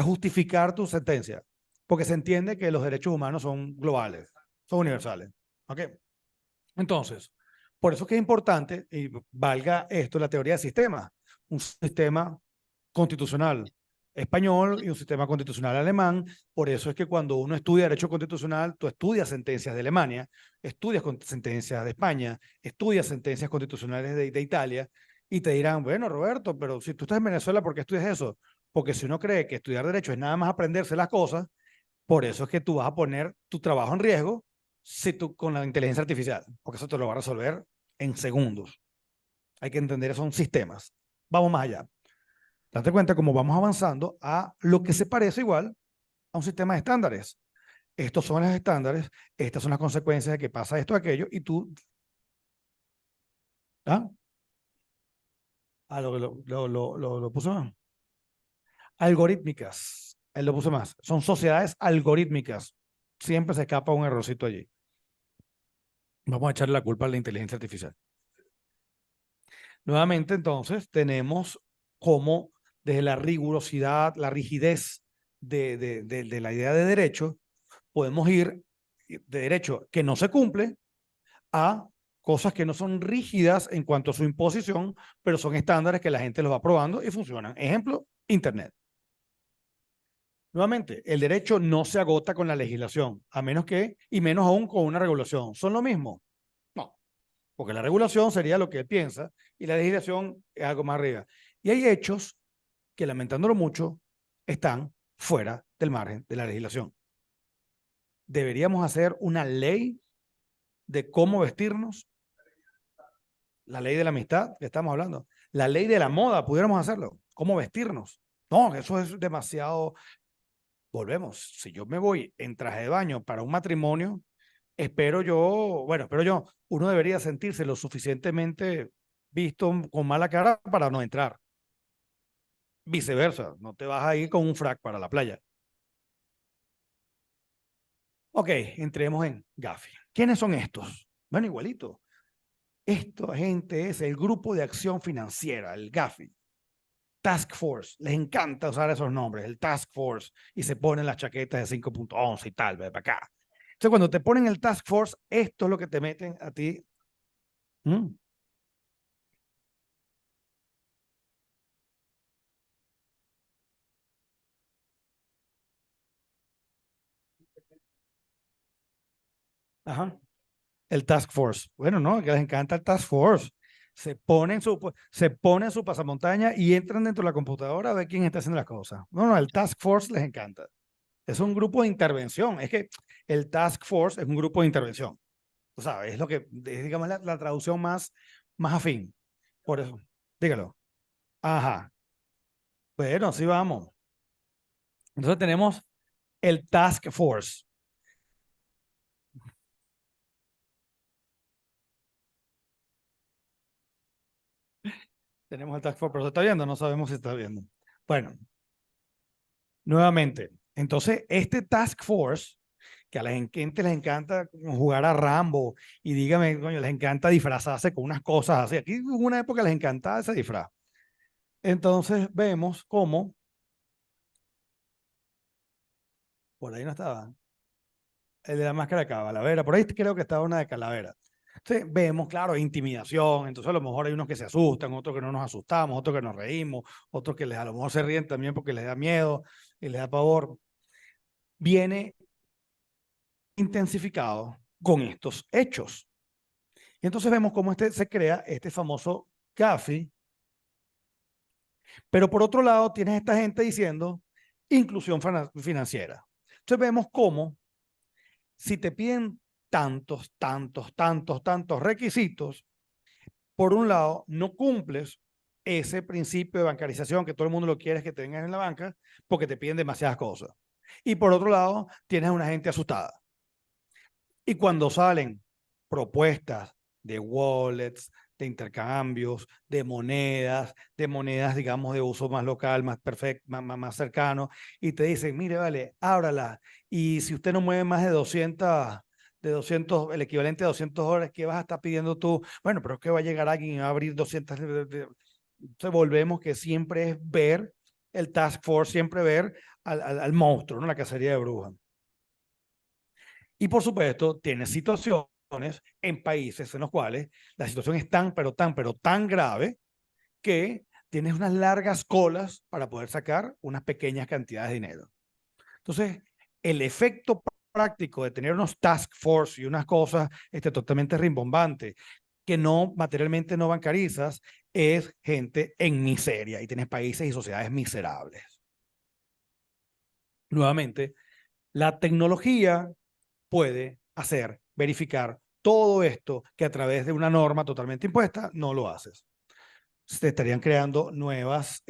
justificar tu sentencia, porque se entiende que los derechos humanos son globales, son universales. ¿Ok? Entonces, por eso es que es importante, y valga esto, la teoría de sistemas, un sistema constitucional español y un sistema constitucional alemán. Por eso es que cuando uno estudia derecho constitucional, tú estudias sentencias de Alemania, estudias sentencias de España, estudias sentencias constitucionales de Italia, y te dirán, bueno, Roberto, pero si tú estás en Venezuela, ¿por qué estudias eso? Porque si uno cree que estudiar derecho es nada más aprenderse las cosas, por eso es que tú vas a poner tu trabajo en riesgo si tú con la inteligencia artificial, porque eso te lo va a resolver en segundos. Hay que entender, son sistemas. Vamos más allá. Date cuenta cómo vamos avanzando a lo que se parece igual a un sistema de estándares. Estos son los estándares, estas son las consecuencias de que pasa esto, aquello, y tú... ¿Ah? Ah, lo puso más. Algorítmicas. Él lo puso más. Son sociedades algorítmicas. Siempre se escapa un errorcito allí. Vamos a echarle la culpa a la inteligencia artificial. Nuevamente, entonces, tenemos como desde la rigurosidad, la rigidez de la idea de derecho, podemos ir de derecho que no se cumple a cosas que no son rígidas en cuanto a su imposición, pero son estándares que la gente los va probando y funcionan. Ejemplo, Internet. Nuevamente, el derecho no se agota con la legislación, a menos que, y menos aún con una regulación. ¿Son lo mismo? No, porque la regulación sería lo que él piensa y la legislación es algo más arriba. Y hay hechos que, lamentándolo mucho, están fuera del margen de la legislación. Deberíamos hacer una ley de cómo vestirnos, la ley de la amistad que estamos hablando, la ley de la moda, pudiéramos hacerlo, cómo vestirnos. No, eso es demasiado. Volvemos, si yo me voy en traje de baño para un matrimonio, espero yo, uno debería sentirse lo suficientemente visto con mala cara para no entrar. Viceversa, no te vas a ir con un frac para la playa. Ok, entremos en Gafi. ¿Quiénes son estos? Bueno, igualito. Esta gente es el Grupo de Acción Financiera, el Gafi. Task Force, les encanta usar esos nombres, el Task Force, y se ponen las chaquetas de 5.11 y tal, ve para acá. Entonces, cuando te ponen el Task Force, esto es lo que te meten a ti. ¿Mm? Ajá. El Task Force. Bueno, no, que les encanta el Task Force. Se ponen su pasamontaña y entran dentro de la computadora a ver quién está haciendo las cosas. No, no, el Task Force les encanta. Es un grupo de intervención. Es que el Task Force es un grupo de intervención. Tú sabes, es lo que, es, digamos, la traducción más afín. Por eso, dígalo. Ajá. Bueno, sí vamos. Entonces tenemos el Task Force. Tenemos el Task Force, pero se está viendo, no sabemos si está viendo. Bueno, nuevamente, Entonces, este Task Force, que a la gente les encanta jugar a Rambo y dígame, coño, les encanta disfrazarse con unas cosas así. Aquí hubo una época les encantaba ese disfraz. Entonces, vemos cómo, por ahí no estaba, el de la máscara de calavera, por ahí creo que estaba una de calavera. Entonces, vemos, claro, intimidación, entonces a lo mejor hay unos que se asustan, otros que no nos asustamos, otros que nos reímos, otros que a lo mejor se ríen también porque les da miedo y les da pavor. Viene intensificado con estos hechos. Y entonces vemos cómo se crea este famoso GAFI, pero por otro lado tienes esta gente diciendo inclusión financiera. Entonces vemos cómo si te piden tantos requisitos, por un lado no cumples ese principio de bancarización que todo el mundo lo quiere que tengas en la banca porque te piden demasiadas cosas. Y por otro lado tienes a una gente asustada. Y cuando salen propuestas de wallets, de intercambios, de monedas, digamos, de uso más local, más perfecto, más cercano, y te dicen, mire, vale, ábrala, y si usted no mueve más de 200, el equivalente a $200, ¿qué vas a estar pidiendo tú? Bueno, pero es que va a llegar alguien y va a abrir 200. Entonces volvemos que siempre es ver el task force, siempre ver al monstruo, ¿no? La cacería de brujas. Y por supuesto, tiene situaciones en países en los cuales la situación es pero tan grave que tienes unas largas colas para poder sacar unas pequeñas cantidades de dinero. Entonces, el efecto práctico de tener unos task force y unas cosas totalmente rimbombantes que no materialmente no bancarizas es gente en miseria y tienes países y sociedades miserables. Nuevamente, la tecnología puede hacer, verificar todo esto que a través de una norma totalmente impuesta no lo haces. Se estarían creando nuevas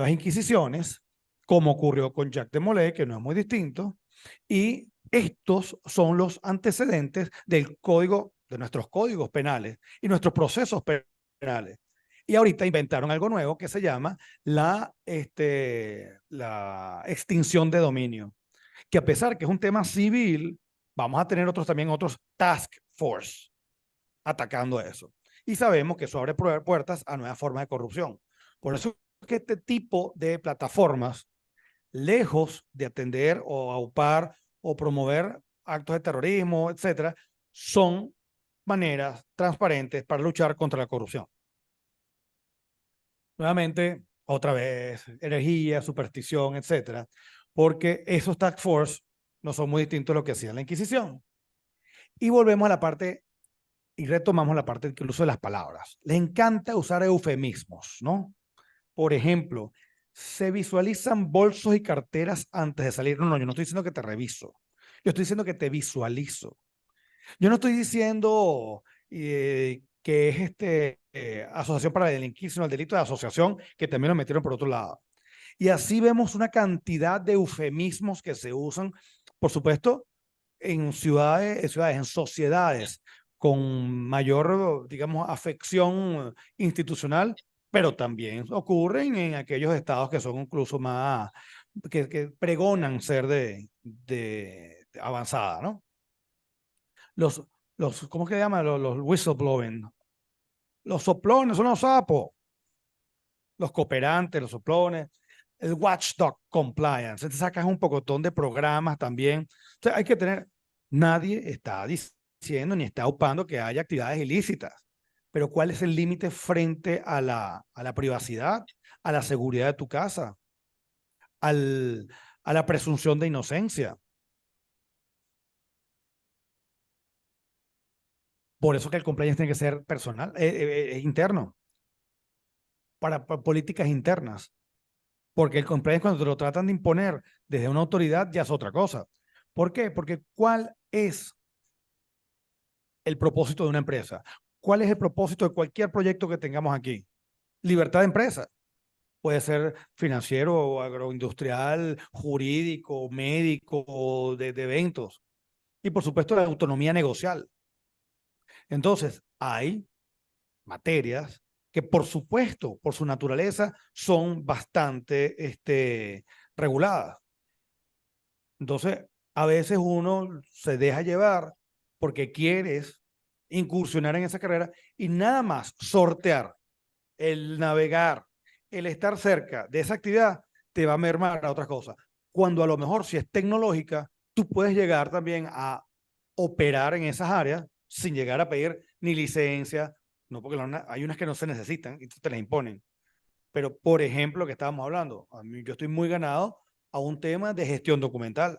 inquisiciones, como ocurrió con Jacques de Molay, que no es muy distinto, y estos son los antecedentes del código, de nuestros códigos penales y nuestros procesos penales. Y ahorita inventaron algo nuevo que se llama la extinción de dominio, que a pesar que es un tema civil, vamos a tener también otros task force atacando eso. Y sabemos que eso abre puertas a nuevas formas de corrupción. Por eso es que este tipo de plataformas, lejos de atender o aupar o promover actos de terrorismo, etcétera, son maneras transparentes para luchar contra la corrupción. Nuevamente, otra vez, energía, superstición, etcétera, porque esos task force no son muy distintos a lo que hacía la Inquisición. Y volvemos a la parte y retomamos la parte incluso de las palabras. Les encanta usar eufemismos, ¿no? Por ejemplo, se visualizan bolsos y carteras antes de salir. No, yo no estoy diciendo que te reviso. Yo estoy diciendo que te visualizo. Yo no estoy diciendo que es asociación para delinquir, sino el delito de asociación, que también lo metieron por otro lado. Y así vemos una cantidad de eufemismos que se usan, por supuesto, en ciudades, en sociedades con mayor, digamos, afección institucional, pero también ocurren en aquellos estados que son incluso más, que pregonan ser de avanzada, ¿no? Los, ¿cómo que se llama? Los whistleblowing. Los soplones son los sapos, los cooperantes, los soplones, el watchdog compliance. Entonces sacas un pocotón de programas también. Entonces hay que tener, nadie está diciendo ni está upando que haya actividades ilícitas, pero ¿cuál es el límite frente a la privacidad, a la seguridad de tu casa, al, a la presunción de inocencia? Por eso que el compliance tiene que ser personal, interno, para políticas internas. Porque el compliance cuando te lo tratan de imponer desde una autoridad ya es otra cosa. ¿Por qué? Porque ¿cuál es el propósito de una empresa? ¿Cuál es el propósito de cualquier proyecto que tengamos aquí? Libertad de empresa. Puede ser financiero, agroindustrial, jurídico, médico, de eventos. Y por supuesto la autonomía negocial. Entonces, hay materias que por supuesto, por su naturaleza, son bastante reguladas. Entonces, a veces uno se deja llevar porque quieres incursionar en esa carrera y nada más sortear, el navegar, el estar cerca de esa actividad te va a mermar a otras cosas. Cuando a lo mejor si es tecnológica, tú puedes llegar también a operar en esas áreas sin llegar a pedir ni licencia, no porque hay unas que no se necesitan y te las imponen. Pero, por ejemplo, que estábamos hablando, yo estoy muy ganado a un tema de gestión documental.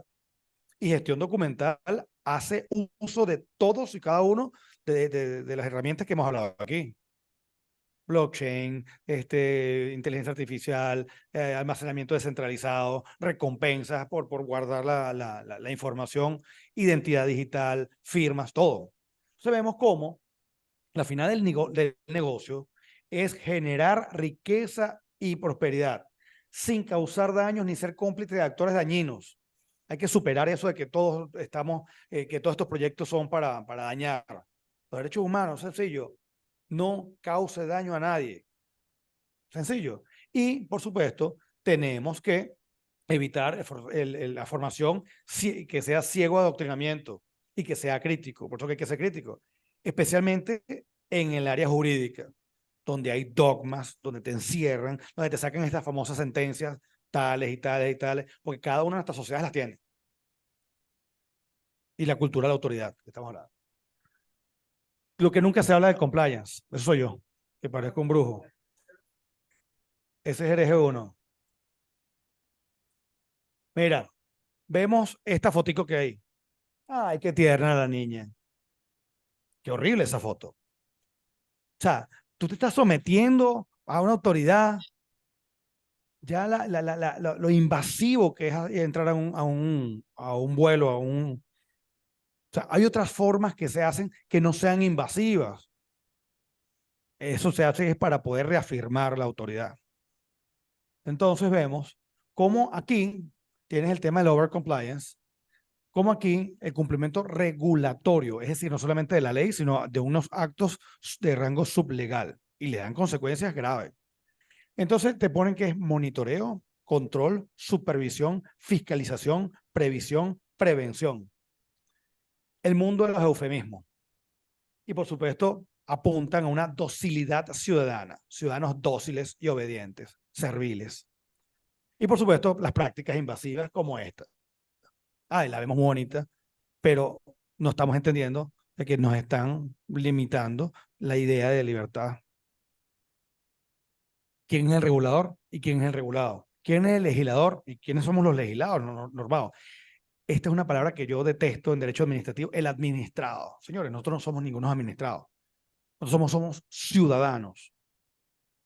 Y gestión documental hace uso de todos y cada uno de las herramientas que hemos hablado aquí. Blockchain, inteligencia artificial, almacenamiento descentralizado, recompensas por guardar la información, identidad digital, firmas, todo. Entonces vemos cómo la final del negocio es generar riqueza y prosperidad sin causar daños ni ser cómplice de actores dañinos. Hay que superar eso de que todos que todos estos proyectos son para dañar. Los derechos humanos, sencillo, no cause daño a nadie. Sencillo. Y, por supuesto, tenemos que evitar la formación que sea ciego a adoctrinamiento y que sea crítico. Por eso que hay que ser crítico, especialmente en el área jurídica, donde hay dogmas, donde te encierran, donde te sacan estas famosas sentencias tales y tales y tales, porque cada una de nuestras sociedades las tiene. Y la cultura de la autoridad, que estamos hablando. Lo que nunca se habla de compliance, eso soy yo, que parezco un brujo. Ese es el eje 1. Mira, vemos esta fotico que hay. Ay, qué tierna la niña. Qué horrible esa foto. O sea, tú te estás sometiendo a una autoridad, ya lo invasivo que es entrar a un vuelo, o sea, hay otras formas que se hacen que no sean invasivas. Eso se hace es para poder reafirmar la autoridad. Entonces vemos cómo aquí tienes el tema del overcompliance, como aquí el cumplimiento regulatorio, es decir, no solamente de la ley, sino de unos actos de rango sublegal y le dan consecuencias graves. Entonces te ponen que es monitoreo, control, supervisión, fiscalización, previsión, prevención. El mundo de los eufemismos. Y por supuesto, apuntan a una docilidad ciudadana, ciudadanos dóciles y obedientes, serviles. Y por supuesto, las prácticas invasivas como esta. Ah, la vemos muy bonita, pero no estamos entendiendo de que nos están limitando la idea de libertad. ¿Quién es el regulador y quién es el regulado? ¿Quién es el legislador y quiénes somos los legislados, normados? Esta es una palabra que yo detesto en derecho administrativo, el administrado. Señores, nosotros no somos ningunos administrados. Nosotros somos ciudadanos,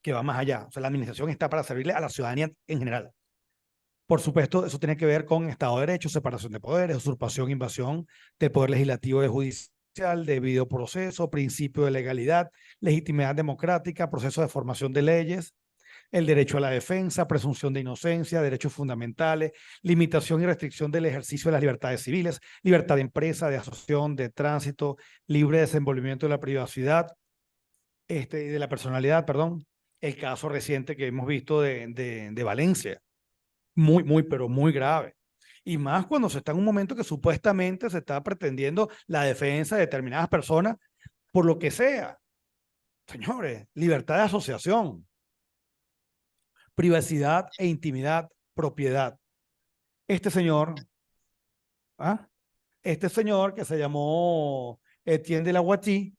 que va más allá. O sea, la administración está para servirle a la ciudadanía en general. Por supuesto, eso tiene que ver con Estado de Derecho, separación de poderes, usurpación, invasión del poder legislativo y judicial, debido proceso, principio de legalidad, legitimidad democrática, proceso de formación de leyes, el derecho a la defensa, presunción de inocencia, derechos fundamentales, limitación y restricción del ejercicio de las libertades civiles, libertad de empresa, de asociación, de tránsito, libre desenvolvimiento de la privacidad, de la personalidad, perdón. El caso reciente que hemos visto de Valencia, pero muy grave. Y más cuando se está en un momento que supuestamente se está pretendiendo la defensa de determinadas personas por lo que sea. Señores, libertad de asociación, privacidad e intimidad, propiedad. Este señor, ¿ah? Este señor que se llamó Etienne de la Guatí,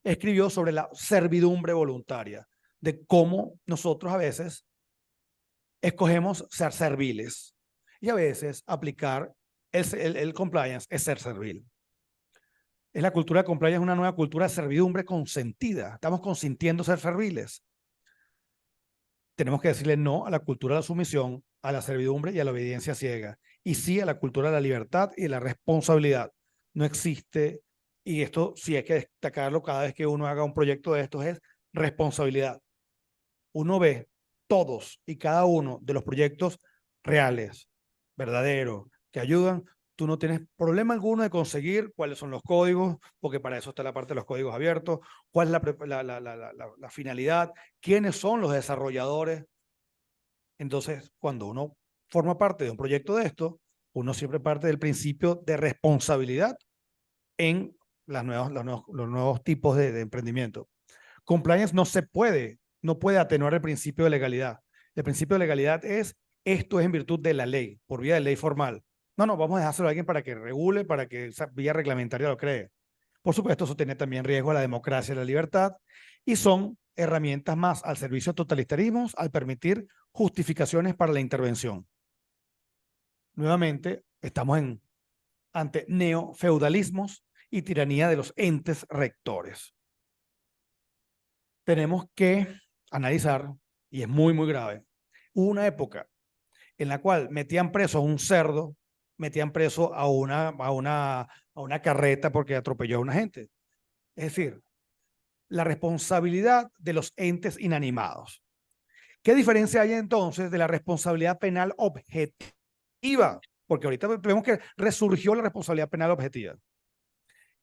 escribió sobre la servidumbre voluntaria, de cómo nosotros a veces escogemos ser serviles y a veces aplicar el compliance es ser servil. Es la cultura de compliance, una nueva cultura de servidumbre consentida. Estamos consintiendo ser serviles. Tenemos que decirle no a la cultura de la sumisión, a la servidumbre y a la obediencia ciega. Y sí a la cultura de la libertad y de la responsabilidad. No existe, y esto sí hay que destacarlo cada vez que uno haga un proyecto de estos, es responsabilidad. Uno ve todos y cada uno de los proyectos reales, verdaderos, que ayudan, tú no tienes problema alguno de conseguir cuáles son los códigos, porque para eso está la parte de los códigos abiertos, cuál es la finalidad, quiénes son los desarrolladores. Entonces, cuando uno forma parte de un proyecto de esto, uno siempre parte del principio de responsabilidad en los nuevos tipos de emprendimiento. Compliance no puede atenuar el principio de legalidad. El principio de legalidad es, esto es en virtud de la ley, por vía de ley formal. No, vamos a dejárselo a alguien para que regule, para que esa vía reglamentaria lo cree. Por supuesto, eso tiene también riesgo a la democracia y la libertad, y son herramientas más al servicio de totalitarismos al permitir justificaciones para la intervención. Nuevamente, estamos ante neofeudalismos y tiranía de los entes rectores. Tenemos que analizar, y es muy, muy grave, hubo una época en la cual metían preso a un cerdo, metían preso a una carreta porque atropelló a una gente. Es decir, la responsabilidad de los entes inanimados. ¿Qué diferencia hay entonces de la responsabilidad penal objetiva? Porque ahorita vemos que resurgió la responsabilidad penal objetiva.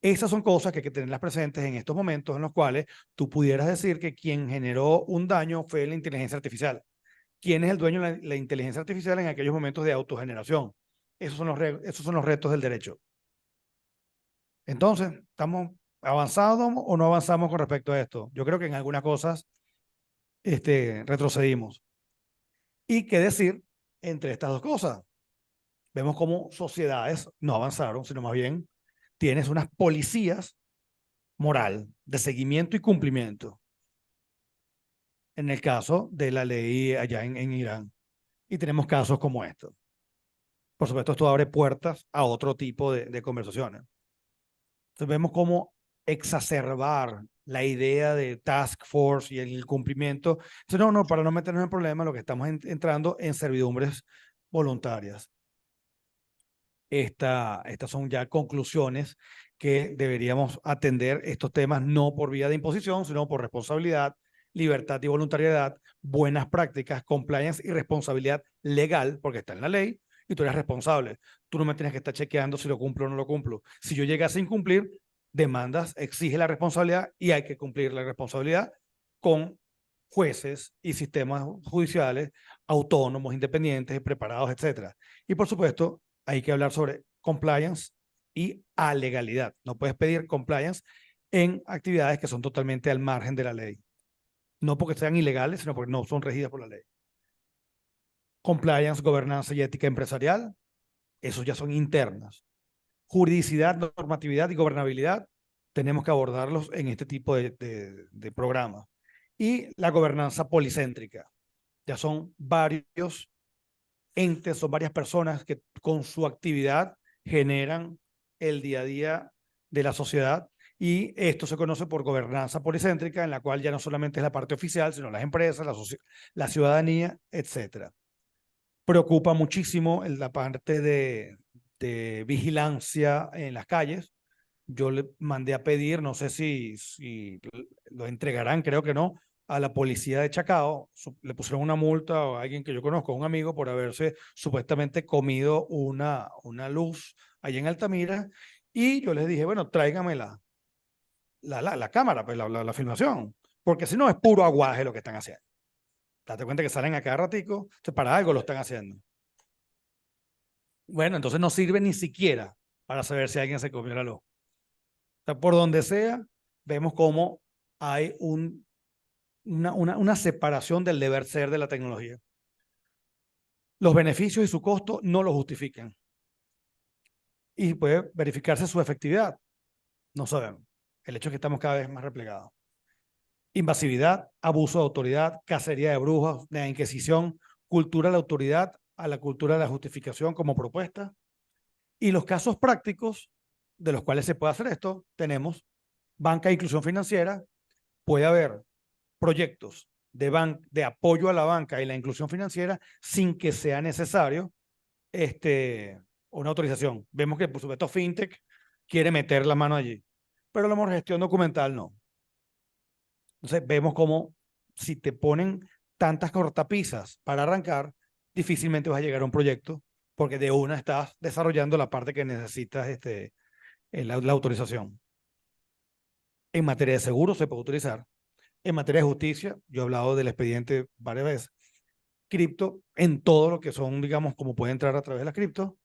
Esas son cosas que hay que tenerlas presentes en estos momentos en los cuales tú pudieras decir que quien generó un daño fue la inteligencia artificial. ¿Quién es el dueño de la inteligencia artificial en aquellos momentos de autogeneración? Esos son los retos del derecho. Entonces, ¿estamos avanzados o no avanzamos con respecto a esto? Yo creo que en algunas cosas retrocedimos. ¿Y qué decir entre estas dos cosas? Vemos cómo sociedades no avanzaron, sino más bien tienes unas policías moral de seguimiento y cumplimiento. En el caso de la ley allá en Irán. Y tenemos casos como estos. Por supuesto, esto abre puertas a otro tipo de conversaciones. Entonces vemos cómo exacerbar la idea de task force y el cumplimiento. Entonces, para no meternos en problemas, lo que estamos entrando en servidumbres voluntarias. Estas son ya conclusiones que deberíamos atender estos temas no por vía de imposición, sino por responsabilidad, libertad y voluntariedad, buenas prácticas, compliance y responsabilidad legal, porque está en la ley y tú eres responsable. Tú no me tienes que estar chequeando si lo cumplo o no lo cumplo. Si yo llegase a incumplir, demandas, exige la responsabilidad y hay que cumplir la responsabilidad con jueces y sistemas judiciales autónomos, independientes, preparados, etcétera. Y por supuesto, hay que hablar sobre compliance y alegalidad. No puedes pedir compliance en actividades que son totalmente al margen de la ley. No porque sean ilegales, sino porque no son regidas por la ley. Compliance, gobernanza y ética empresarial, esos ya son internas. Juridicidad, normatividad y gobernabilidad, tenemos que abordarlos en este tipo de programas. Y la gobernanza policéntrica, ya son varios entes, son varias personas que con su actividad generan el día a día de la sociedad y esto se conoce por gobernanza policéntrica, en la cual ya no solamente es la parte oficial, sino las empresas, la ciudadanía, etcétera. Preocupa muchísimo en la parte de vigilancia en las calles. Yo le mandé a pedir, no sé si lo entregarán, creo que no, a la policía de Chacao. Le pusieron una multa a alguien que yo conozco, un amigo, por haberse supuestamente comido una luz allá en Altamira. Y yo les dije, bueno, tráigame la cámara, pues la filmación, porque si no es puro aguaje lo que están haciendo. Date cuenta que salen a cada ratico, para algo lo están haciendo. Bueno, entonces no sirve ni siquiera para saber si alguien se comió la luz. O sea, por donde sea, vemos cómo hay una separación del deber ser de la tecnología. Los beneficios y su costo no lo justifican. Y puede verificarse su efectividad. No sabemos. El hecho es que estamos cada vez más replegados. Invasividad, abuso de autoridad, cacería de brujos, de la Inquisición, cultura de la autoridad a la cultura de la justificación como propuesta. Y los casos prácticos de los cuales se puede hacer esto, tenemos banca de inclusión financiera, puede haber proyectos de apoyo a la banca y la inclusión financiera sin que sea necesario una autorización. Vemos que, por supuesto, FinTech quiere meter la mano allí, pero la gestión documental no. Entonces, vemos cómo si te ponen tantas cortapisas para arrancar, difícilmente vas a llegar a un proyecto porque de una estás desarrollando la parte que necesitas la autorización. En materia de seguros se puede utilizar. En materia de justicia, yo he hablado del expediente varias veces, cripto en todo lo que son, digamos, como puede entrar a través de las cripto.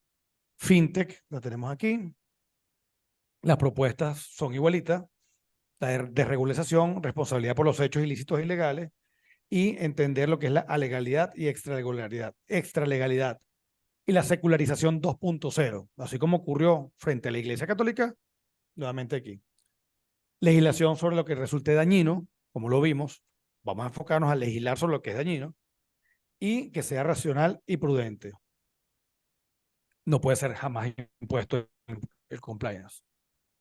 Fintech, la tenemos aquí. Las propuestas son igualitas. La de desregulación, responsabilidad por los hechos ilícitos e ilegales y entender lo que es la alegalidad y extralegalidad. Extralegalidad. Y la secularización 2.0, así como ocurrió frente a la Iglesia Católica, nuevamente aquí. Legislación sobre lo que resulte dañino, como lo vimos. Vamos a enfocarnos a legislar sobre lo que es dañino y que sea racional y prudente. No puede ser jamás impuesto el compliance.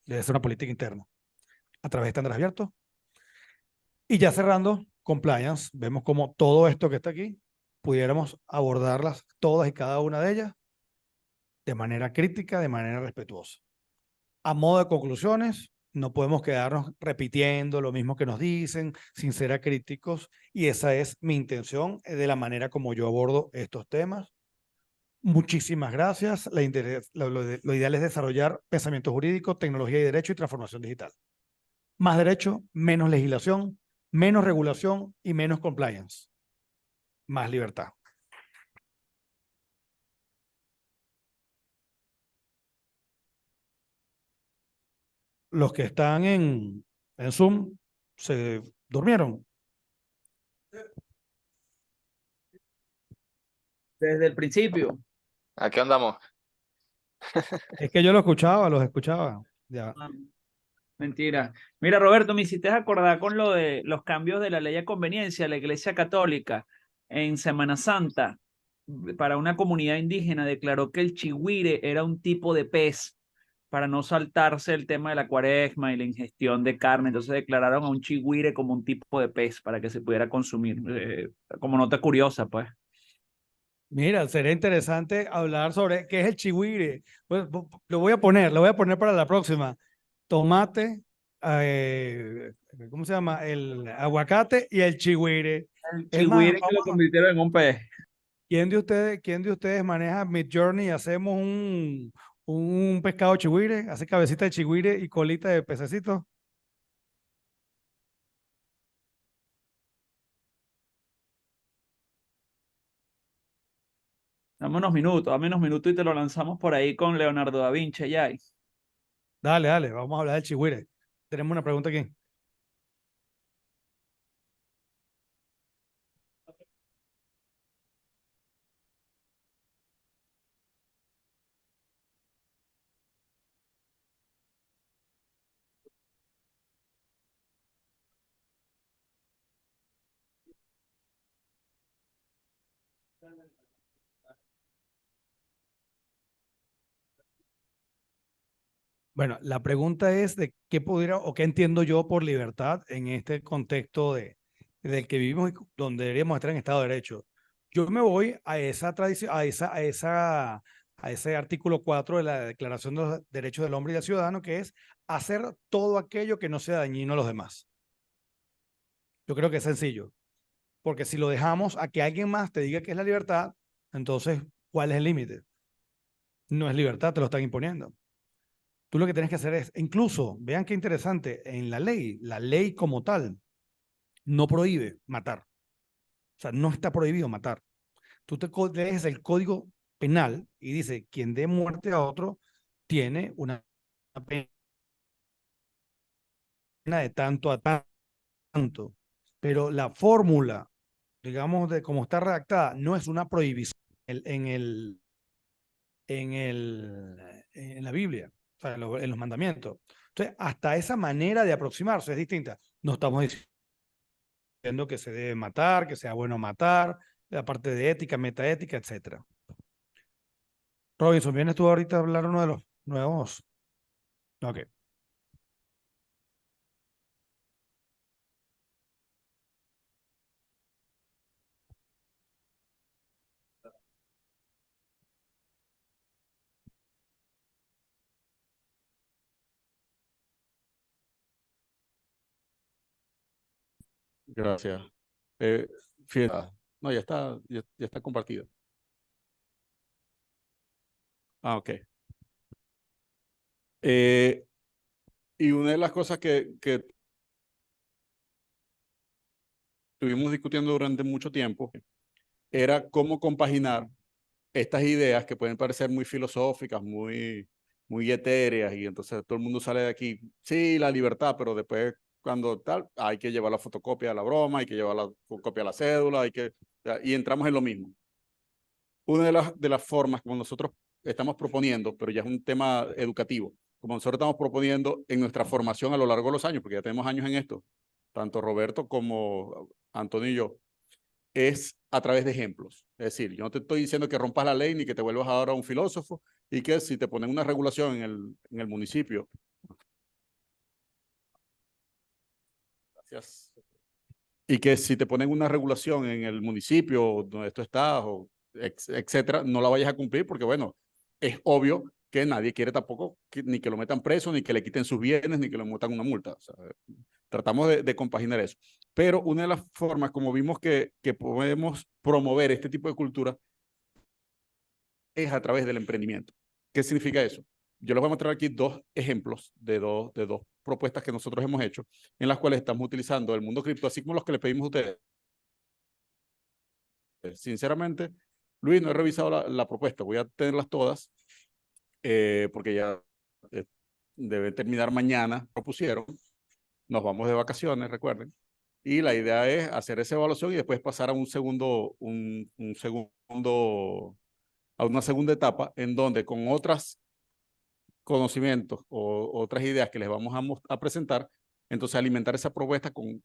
Debe ser una política interna a través de estándares abiertos. Y ya cerrando, compliance, vemos como todo esto que está aquí, pudiéramos abordarlas todas y cada una de ellas de manera crítica, de manera respetuosa. A modo de conclusiones, no podemos quedarnos repitiendo lo mismo que nos dicen, sin ser críticos, y esa es mi intención de la manera como yo abordo estos temas. Muchísimas gracias. Lo ideal es desarrollar pensamiento jurídico, tecnología y derecho y transformación digital. Más derecho, menos legislación, menos regulación y menos compliance. Más libertad. Los que están en Zoom se durmieron. Desde el principio. Aquí andamos. Es que yo lo escuchaba, los escuchaba. Ya. Ah, mentira. Mira, Roberto, me hiciste acordar con lo de los cambios de la ley de conveniencia. La Iglesia Católica en Semana Santa, para una comunidad indígena, declaró que el chigüire era un tipo de pez para no saltarse el tema de la cuaresma y la ingestión de carne. Entonces declararon a un chigüire como un tipo de pez para que se pudiera consumir. Como nota curiosa, pues. Mira, sería interesante hablar sobre qué es el chigüire. Pues, lo voy a poner para la próxima. Tomate, ¿cómo se llama? El aguacate y el chigüire. El Es más, chigüire que lo convirtieron en un pez. quién de ustedes maneja Midjourney y hacemos un pescado chigüire? Hace cabecita de chigüire y colita de pececito. Dame unos minutos y te lo lanzamos por ahí con Leonardo da Vinci, ya. Dale, dale, vamos a hablar del chigüire. Tenemos una pregunta aquí. Bueno, la pregunta es de qué pudiera o qué entiendo yo por libertad en este contexto del que vivimos y donde deberíamos estar en Estado de Derecho. Yo me voy a esa tradición, a ese artículo 4 de la Declaración de los Derechos del Hombre y del Ciudadano, que es hacer todo aquello que no sea dañino a los demás. Yo creo que es sencillo, porque si lo dejamos a que alguien más te diga que es la libertad, entonces, ¿cuál es el límite? No es libertad, te lo están imponiendo. Tú lo que tienes que hacer es, incluso, vean qué interesante, en la ley como tal, no prohíbe matar. O sea, no está prohibido matar. Tú lees el código penal y dice, quien dé muerte a otro tiene una pena de tanto a tanto. Pero la fórmula, digamos, de cómo está redactada, no es una prohibición en la Biblia, o sea, en los mandamientos. Entonces, hasta esa manera de aproximarse es distinta. No estamos diciendo que se debe matar, que sea bueno matar, la parte de ética, metaética, etcétera. Robinson, ¿vienes tú ahorita a hablar uno de los nuevos? Ok. Gracias. Fíjate. No, ya está compartido. Ah, ok. Y una de las cosas que estuvimos discutiendo durante mucho tiempo era cómo compaginar estas ideas que pueden parecer muy filosóficas, muy etéreas, y entonces todo el mundo sale de aquí, sí, la libertad, pero después cuando tal, hay que llevar la fotocopia de la broma, hay que llevar la copia de la cédula, y entramos en lo mismo. Una de las formas como nosotros estamos proponiendo, pero ya es un tema educativo, como nosotros estamos proponiendo en nuestra formación a lo largo de los años, porque ya tenemos años en esto, tanto Roberto como Antonio y yo, es a través de ejemplos. Es decir, yo no te estoy diciendo que rompas la ley ni que te vuelvas ahora un filósofo y que si te ponen una regulación en el municipio. Gracias. Y que si te ponen una regulación en el municipio donde tú estás, o etcétera, no la vayas a cumplir porque, bueno, es obvio que nadie quiere tampoco ni que lo metan preso, ni que le quiten sus bienes, ni que le metan una multa. O sea, tratamos de compaginar eso. Pero una de las formas, como vimos que podemos promover este tipo de cultura, es a través del emprendimiento. ¿Qué significa eso? Yo les voy a mostrar aquí dos ejemplos de dos propuestas que nosotros hemos hecho, en las cuales estamos utilizando el mundo cripto, así como los que les pedimos a ustedes. Sinceramente, Luis, no he revisado la propuesta, voy a tenerlas todas, porque ya debe terminar mañana, propusieron, nos vamos de vacaciones, recuerden, y la idea es hacer esa evaluación y después pasar a a una segunda etapa en donde con otros conocimientos o otras ideas que les vamos a presentar, entonces alimentar esa propuesta con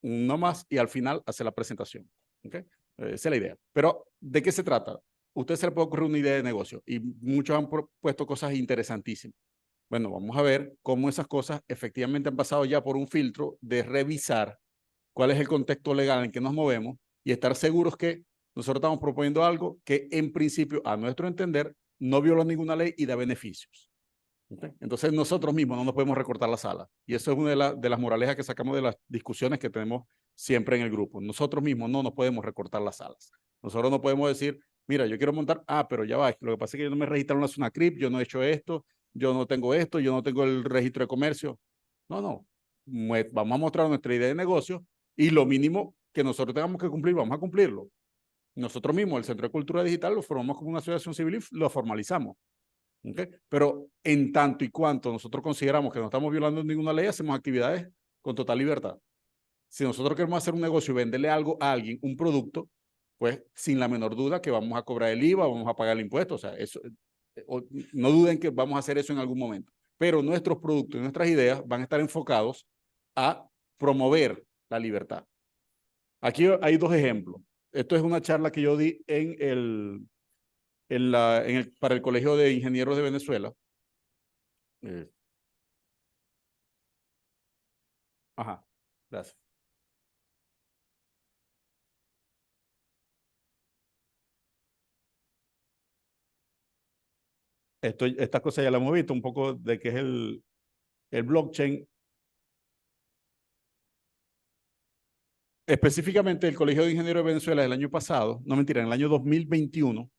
uno más y al final hacer la presentación. ¿Okay? Esa es la idea. Pero, ¿de qué se trata? Usted se le puede ocurrir una idea de negocio y muchos han propuesto cosas interesantísimas. Bueno, vamos a ver cómo esas cosas efectivamente han pasado ya por un filtro de revisar cuál es el contexto legal en que nos movemos y estar seguros que nosotros estamos proponiendo algo que en principio, a nuestro entender, no viola ninguna ley y da beneficios. ¿Okay? Entonces nosotros mismos no nos podemos recortar la sala. Y eso es una de las moralejas que sacamos de las discusiones que tenemos siempre en el grupo. Nosotros mismos no nos podemos recortar las salas. Nosotros no podemos decir, mira, yo quiero montar, pero ya va, lo que pasa es que yo no me registraron en la SUNACRIP, yo no he hecho esto, yo no tengo esto, yo no tengo el registro de comercio. No, no. Vamos a mostrar nuestra idea de negocio y lo mínimo que nosotros tengamos que cumplir, vamos a cumplirlo. Nosotros mismos, el Centro de Cultura Digital, lo formamos como una asociación civil y lo formalizamos. ¿Okay? Pero en tanto y cuanto nosotros consideramos que no estamos violando ninguna ley, hacemos actividades con total libertad. Si nosotros queremos hacer un negocio y venderle algo a alguien, un producto, pues sin la menor duda que vamos a cobrar el IVA, vamos a pagar el impuesto, o sea, eso, no duden que vamos a hacer eso en algún momento. Pero nuestros productos y nuestras ideas van a estar enfocados a promover la libertad. Aquí hay dos ejemplos. Esto es una charla que yo di para el Colegio de Ingenieros de Venezuela. Ajá, gracias. Estas cosas ya las hemos visto, un poco de qué es el blockchain. Específicamente, el Colegio de Ingenieros de Venezuela el año pasado, no mentira, en el año 2021,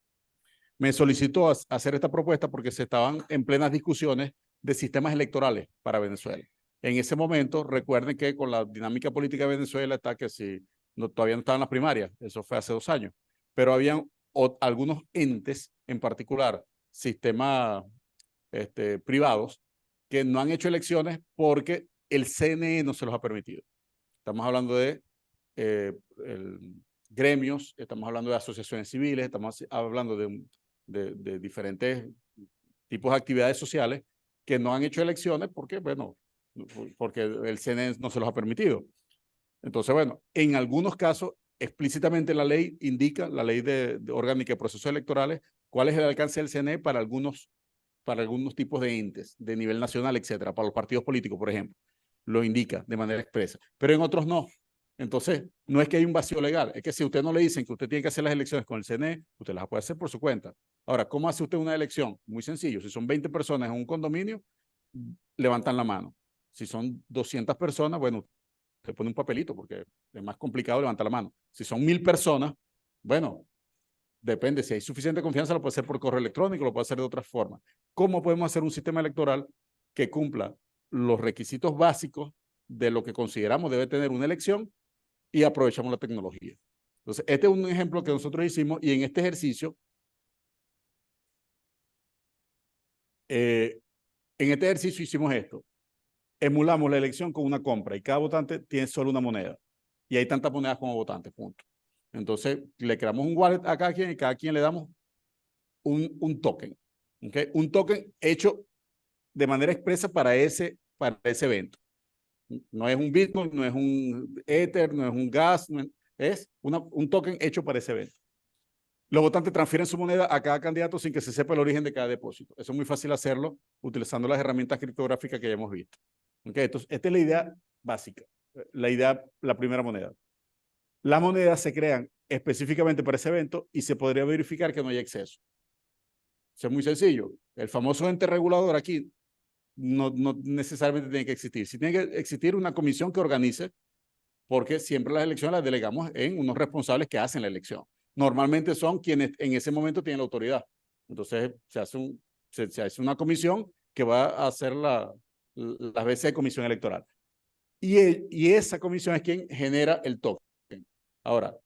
me solicitó hacer esta propuesta porque se estaban en plenas discusiones de sistemas electorales para Venezuela. En ese momento, recuerden que con la dinámica política de Venezuela está que si todavía no estaban las primarias, eso fue hace 2 años, pero habían algunos entes en particular, sistemas privados, que no han hecho elecciones porque el CNE no se los ha permitido. Estamos hablando de gremios, estamos hablando de asociaciones civiles, estamos hablando de diferentes tipos de actividades sociales que no han hecho elecciones porque, bueno, porque el CNE no se los ha permitido. Entonces, bueno, en algunos casos, explícitamente la ley indica, la ley de orgánica de procesos electorales, cuál es el alcance del CNE para algunos tipos de entes de nivel nacional, etcétera, para los partidos políticos, por ejemplo, lo indica de manera expresa, pero en otros no. Entonces, no es que hay un vacío legal, es que si usted no le dicen que usted tiene que hacer las elecciones con el CNE, usted las puede hacer por su cuenta. Ahora, ¿cómo hace usted una elección? Muy sencillo, si son 20 personas en un condominio, levantan la mano. Si son 200 personas, bueno, se pone un papelito porque es más complicado levantar la mano. Si son 1000 personas, bueno, depende, si hay suficiente confianza, lo puede hacer por correo electrónico, lo puede hacer de otra forma. ¿Cómo podemos hacer un sistema electoral que cumpla los requisitos básicos de lo que consideramos debe tener una elección y aprovechamos la tecnología? Entonces, este es un ejemplo que nosotros hicimos y en este ejercicio, hicimos esto. Emulamos la elección con una compra y cada votante tiene solo una moneda. Y hay tantas monedas como votantes, punto. Entonces, le creamos un wallet a cada quien y cada quien le damos un token. ¿Okay? Un token hecho de manera expresa para ese evento. No es un Bitcoin, no es un Ether, no es un gas, es un token hecho para ese evento. Los votantes transfieren su moneda a cada candidato sin que se sepa el origen de cada depósito. Eso es muy fácil hacerlo utilizando las herramientas criptográficas que ya hemos visto. ¿Okay? Entonces, esta es la idea básica, la primera moneda. Las monedas se crean específicamente para ese evento y se podría verificar que no hay exceso. Eso es muy sencillo. El famoso ente regulador aquí no necesariamente tiene que existir. Sí tiene que existir una comisión que organice, porque siempre las elecciones las delegamos en unos responsables que hacen la elección. Normalmente son quienes en ese momento tienen la autoridad. Entonces se hace una comisión que va a hacer las veces de comisión electoral. Y esa comisión es quien genera el token. Ahora,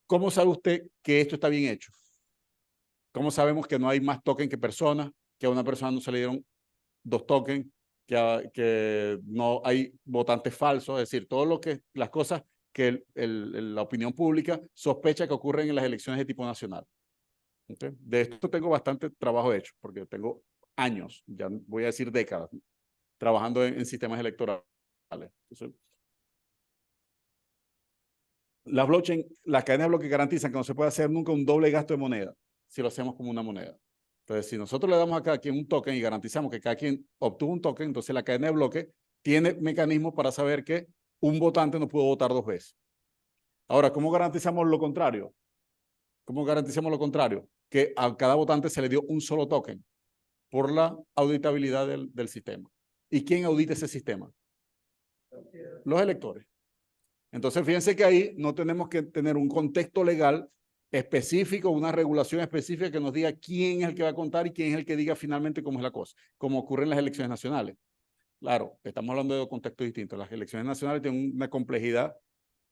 ¿cómo sabe usted que esto está bien hecho? ¿Cómo sabemos que no hay más token que personas, que a una persona no se le dieron 2 tokens, que no hay votantes falsos? Es decir, las cosas que la opinión pública sospecha que ocurren en las elecciones de tipo nacional. ¿Okay? De esto tengo bastante trabajo hecho, porque tengo años, ya voy a decir décadas, trabajando en sistemas electorales. Entonces, las cadenas de bloque garantizan que no se puede hacer nunca un doble gasto de moneda si lo hacemos como una moneda. Entonces, si nosotros le damos a cada quien un token y garantizamos que cada quien obtuvo un token, entonces la cadena de bloque tiene mecanismos para saber que un votante no pudo votar 2 veces. Ahora, ¿cómo garantizamos lo contrario? ¿Cómo garantizamos lo contrario? Que a cada votante se le dio un solo token por la auditabilidad del sistema. ¿Y quién audita ese sistema? Los electores. Entonces, fíjense que ahí no tenemos que tener un contexto legal específico, una regulación específica que nos diga quién es el que va a contar y quién es el que diga finalmente cómo es la cosa, como ocurre en las elecciones nacionales. Claro, estamos hablando de 2 contextos distintos. Las elecciones nacionales tienen una complejidad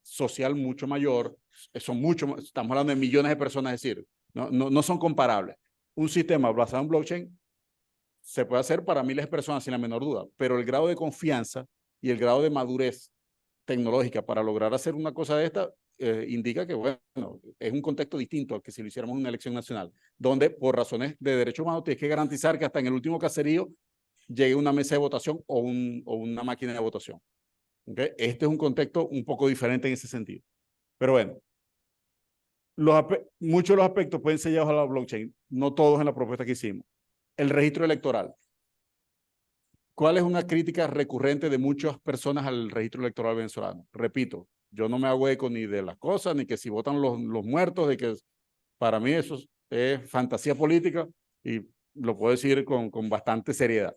social mucho mayor, estamos hablando de millones de personas, es decir, no son comparables. Un sistema basado en blockchain se puede hacer para miles de personas sin la menor duda, pero el grado de confianza y el grado de madurez tecnológica para lograr hacer una cosa de esta indica que, bueno, es un contexto distinto al que si lo hiciéramos en una elección nacional, donde por razones de derechos humanos tienes que garantizar que hasta en el último caserío llegue una mesa de votación o una máquina de votación. ¿Okay? Este es un contexto un poco diferente en ese sentido. Pero bueno, muchos de los aspectos pueden ser llevados a la blockchain, no todos en la propuesta que hicimos. El registro electoral. ¿Cuál es una crítica recurrente de muchas personas al registro electoral venezolano? Repito, yo no me hago eco ni de las cosas, ni que si votan los muertos, de que para mí eso es fantasía política y lo puedo decir con bastante seriedad.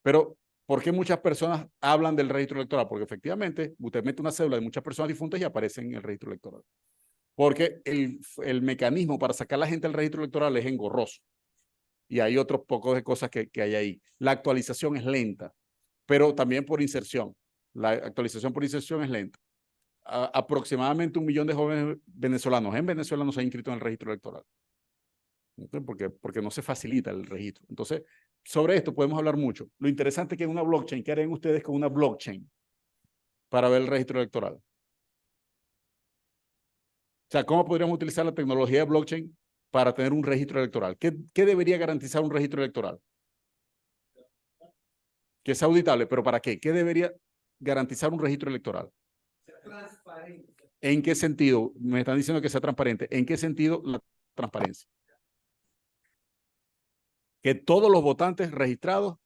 Pero, ¿por qué muchas personas hablan del registro electoral? Porque efectivamente, usted mete una cédula de muchas personas difuntas y aparecen en el registro electoral. Porque el mecanismo para sacar a la gente del registro electoral es engorroso. Y hay otros pocos de cosas que hay ahí. La actualización es lenta, pero también por inserción. La actualización por inserción es lenta. Aproximadamente 1 millón de jóvenes venezolanos en Venezuela no se han inscrito en el registro electoral. Porque no se facilita el registro. Entonces, sobre esto podemos hablar mucho. Lo interesante es que en una blockchain, ¿qué harían ustedes con una blockchain para ver el registro electoral? O sea, ¿cómo podríamos utilizar la tecnología de blockchain para tener un registro electoral? ¿Qué debería garantizar un registro electoral? Que sea auditable, pero ¿para qué? ¿Qué debería garantizar un registro electoral? Transparente. ¿En qué sentido? Me están diciendo que sea transparente. ¿En qué sentido la transparencia? Que todos los votantes registrados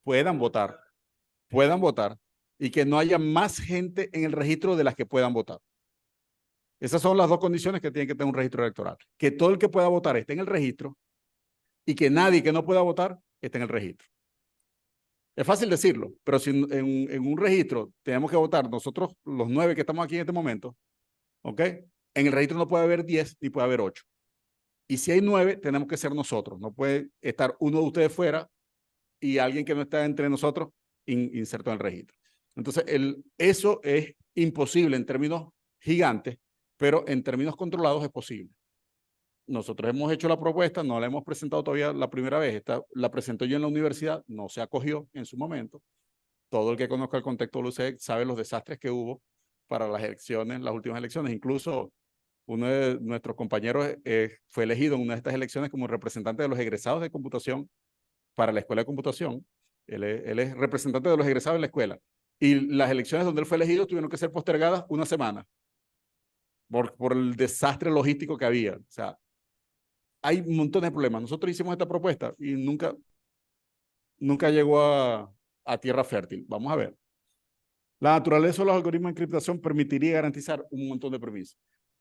puedan votar y que no haya más gente en el registro de las que puedan votar. Esas son las 2 condiciones que tiene que tener un registro electoral. Que todo el que pueda votar esté en el registro y que nadie que no pueda votar esté en el registro. Es fácil decirlo, pero si en un registro tenemos que votar nosotros los 9 que estamos aquí en este momento, ¿ok? En el registro no puede haber 10 ni puede haber 8. Y si hay 9, tenemos que ser nosotros. No puede estar uno de ustedes fuera y alguien que no está entre nosotros inserto en el registro. Entonces, eso es imposible en términos gigantes pero en términos controlados es posible. Nosotros hemos hecho la propuesta, no la hemos presentado todavía la primera vez, la presenté yo en la universidad, no se acogió en su momento. Todo el que conozca el contexto de UCE sabe los desastres que hubo para las elecciones, las últimas elecciones. Incluso uno de nuestros compañeros fue elegido en una de estas elecciones como representante de los egresados de computación para la escuela de computación. Él es representante de los egresados en la escuela. Y las elecciones donde él fue elegido tuvieron que ser postergadas una semana por el desastre logístico que había. O sea, hay un montón de problemas. Nosotros hicimos esta propuesta y nunca llegó a tierra fértil. Vamos a ver. La naturaleza de los algoritmos de encriptación permitiría garantizar un montón de premisas.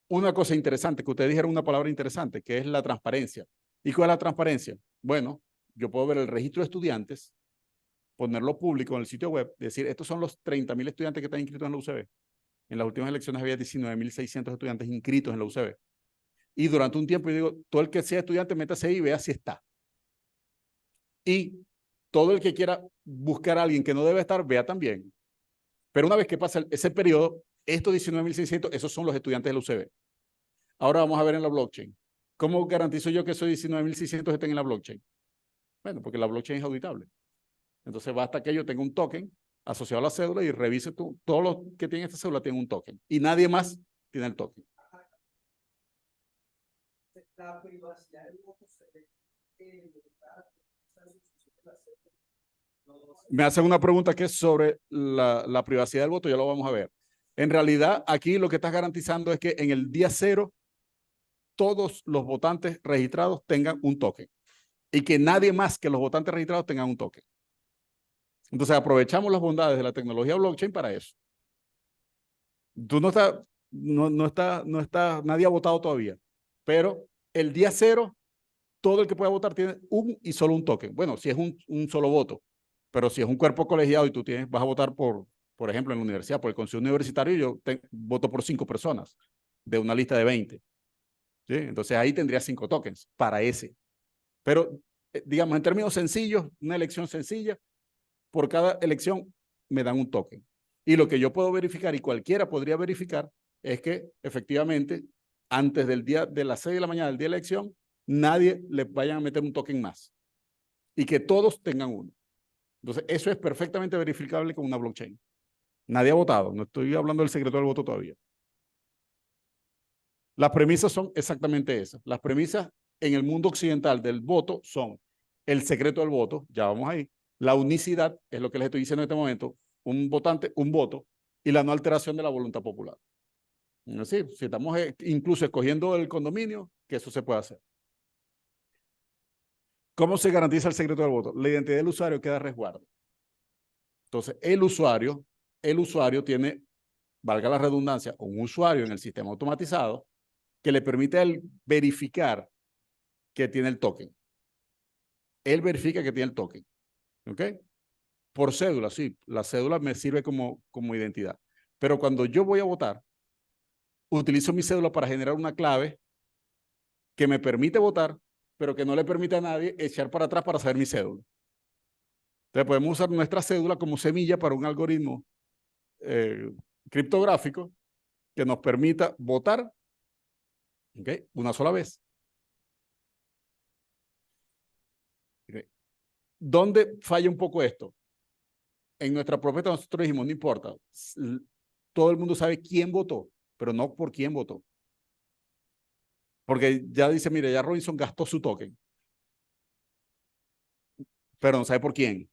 Una cosa interesante, que ustedes dijeron una palabra interesante, que es la transparencia. ¿Y cuál es la transparencia? Bueno, yo puedo ver el registro de estudiantes, ponerlo público en el sitio web, decir, estos son los 30.000 estudiantes que están inscritos en la UCB. En las últimas elecciones había 19.600 estudiantes inscritos en la UCB. Y durante un tiempo yo digo, todo el que sea estudiante, métase ahí y vea si está. Y todo el que quiera buscar a alguien que no debe estar, vea también. Pero una vez que pasa ese periodo, estos 19.600, esos son los estudiantes de la UCB. Ahora vamos a ver en la blockchain. ¿Cómo garantizo yo que esos 19.600 estén en la blockchain? Bueno, porque la blockchain es auditable. Entonces basta que yo tenga un token asociado a la cédula y revise todos los que tienen esta cédula tienen un token. Y nadie más tiene el token. La privacidad del voto se ve Me hacen una pregunta que es sobre la privacidad del voto, ya lo vamos a ver. En realidad, aquí lo que estás garantizando es que en el día cero todos los votantes registrados tengan un token y que nadie más que los votantes registrados tengan un token. Entonces aprovechamos las bondades de la tecnología blockchain para eso. Tú no está, nadie ha votado todavía, pero el día cero, todo el que pueda votar tiene un y solo un token. Bueno, si es un solo voto, pero si es un cuerpo colegiado y tú vas a votar por ejemplo, en la universidad, por el consejo universitario, yo voto por 5 personas de una lista de 20. ¿Sí? Entonces ahí tendría 5 tokens para ese. Pero, digamos, en términos sencillos, una elección sencilla, por cada elección me dan un token. Y lo que yo puedo verificar, y cualquiera podría verificar, es que efectivamente, antes del día de las 6 de la mañana del día de la elección, nadie le vayan a meter un token más. Y que todos tengan uno. Entonces, eso es perfectamente verificable con una blockchain. Nadie ha votado, no estoy hablando del secreto del voto todavía. Las premisas son exactamente esas. Las premisas en el mundo occidental del voto son el secreto del voto, ya vamos ahí, la unicidad, es lo que les estoy diciendo en este momento, un votante, un voto, y la no alteración de la voluntad popular. Es decir, si estamos incluso escogiendo el condominio, que eso se puede hacer. ¿Cómo se garantiza el secreto del voto? La identidad del usuario queda a resguardo. Entonces, el usuario tiene, valga la redundancia, un usuario en el sistema automatizado que le permite a él verificar que tiene el token. Él verifica que tiene el token. ¿Ok? Por cédula, sí. La cédula me sirve como identidad. Pero cuando yo voy a votar, utilizo mi cédula para generar una clave que me permite votar, pero que no le permite a nadie echar para atrás para saber mi cédula. Entonces podemos usar nuestra cédula como semilla para un algoritmo criptográfico que nos permita votar, ¿okay?, una sola vez. ¿Okay? ¿Dónde falla un poco esto? En nuestra propuesta nosotros dijimos, no importa, todo el mundo sabe quién votó, pero no por quién votó. Porque ya dice, mire, ya Robinson gastó su token, pero no sabe por quién.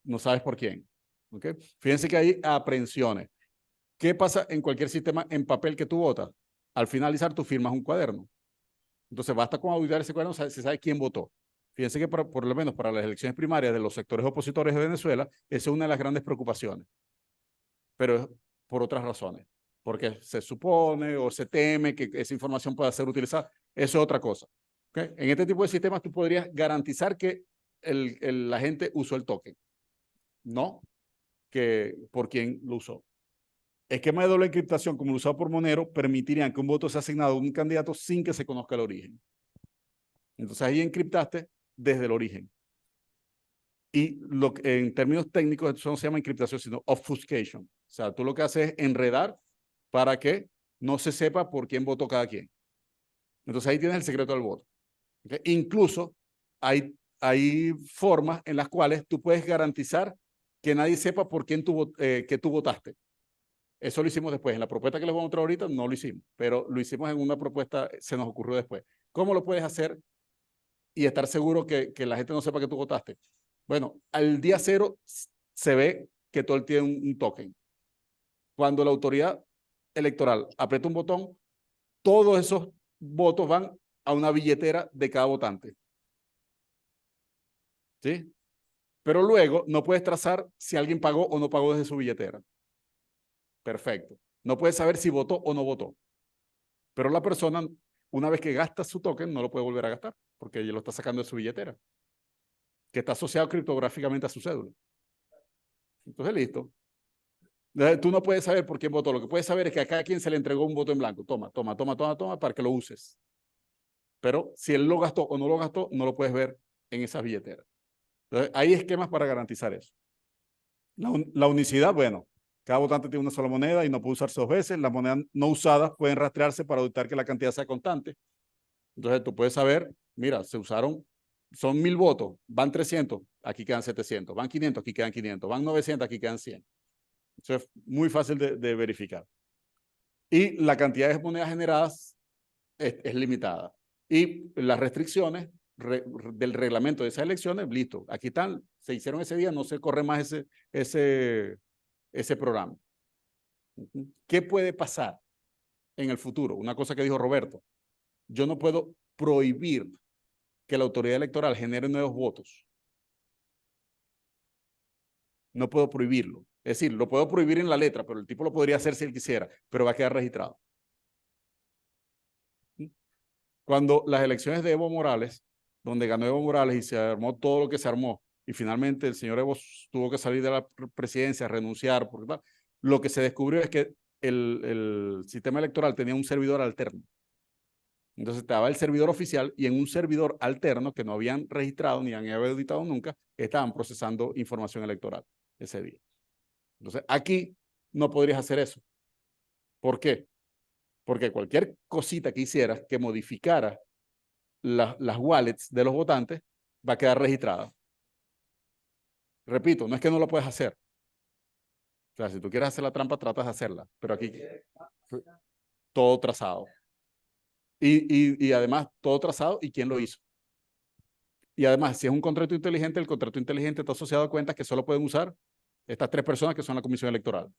No sabes por quién. ¿Okay? Fíjense que hay aprehensiones. ¿Qué pasa en cualquier sistema en papel que tú votas? Al finalizar, tú firmas un cuaderno. Entonces, basta con auditar ese cuaderno, se sabe quién votó. Fíjense que por lo menos para las elecciones primarias de los sectores opositores de Venezuela, esa es una de las grandes preocupaciones. Pero es por otras razones. Porque se supone o se teme que esa información pueda ser utilizada. Eso es otra cosa. ¿Okay? En este tipo de sistemas tú podrías garantizar que la gente usó el token. No que por quién lo usó. Esquema de doble encriptación, como lo usado por Monero, permitirían que un voto sea asignado a un candidato sin que se conozca el origen. Entonces ahí encriptaste desde el origen. Y en términos técnicos, eso no se llama encriptación, sino obfuscation. O sea, tú lo que haces es enredar para que no se sepa por quién votó cada quien. Entonces ahí tienes el secreto del voto. ¿Okay? Incluso hay formas en las cuales tú puedes garantizar que nadie sepa por quién que tú votaste. Eso lo hicimos después. En la propuesta que les voy a mostrar ahorita no lo hicimos, pero lo hicimos en una propuesta, se nos ocurrió después. ¿Cómo lo puedes hacer y estar seguro que la gente no sepa que tú votaste? Bueno, al día cero se ve que todo tiene un token. Cuando la autoridad electoral aprieta un botón, todos esos votos van a una billetera de cada votante. ¿Sí? Pero luego no puedes trazar si alguien pagó o no pagó desde su billetera. Perfecto. No puedes saber si votó o no votó. Pero la persona, una vez que gasta su token, no lo puede volver a gastar, porque ella lo está sacando de su billetera, que está asociado criptográficamente a su cédula. Entonces, listo. Tú no puedes saber por quién votó. Lo que puedes saber es que a cada quien se le entregó un voto en blanco. Toma, para que lo uses. Pero si él lo gastó o no lo gastó, no lo puedes ver en esas billeteras. Entonces, hay esquemas para garantizar eso. La unicidad, bueno, cada votante tiene una sola moneda y no puede usarse dos veces. Las monedas no usadas pueden rastrearse para auditar que la cantidad sea constante. Entonces, tú puedes saber, mira, se usaron, son 1000 votos, van 300, aquí quedan 700, van 500, aquí quedan 500, van 900, aquí quedan 100. Eso es muy fácil de verificar. Y la cantidad de monedas generadas es limitada. Y las restricciones del reglamento de esas elecciones, listo, aquí están, se hicieron ese día, no se corre más ese programa. ¿Qué puede pasar en el futuro? Una cosa que dijo Roberto, yo no puedo prohibir que la autoridad electoral genere nuevos votos. No puedo prohibirlo. Es decir, lo puedo prohibir en la letra, pero el tipo lo podría hacer si él quisiera, pero va a quedar registrado. Cuando las elecciones de Evo Morales, donde ganó Evo Morales y se armó todo lo que se armó, y finalmente el señor Evo tuvo que salir de la presidencia, renunciar, porque tal, lo que se descubrió es que el sistema electoral tenía un servidor alterno. Entonces estaba el servidor oficial y en un servidor alterno que no habían registrado ni habían auditado nunca, estaban procesando información electoral ese día. Entonces aquí no podrías hacer eso. ¿Por qué? Porque cualquier cosita que hicieras que modificara las wallets de los votantes va a quedar registrada. Repito, no es que no lo puedas hacer. O sea, si tú quieres hacer la trampa, tratas de hacerla. Pero aquí todo trazado. Y además, todo trazado y quién lo hizo. Y además, si es un contrato inteligente, el contrato inteligente está asociado a cuentas que solo pueden usar estas 3 personas que son la comisión electoral.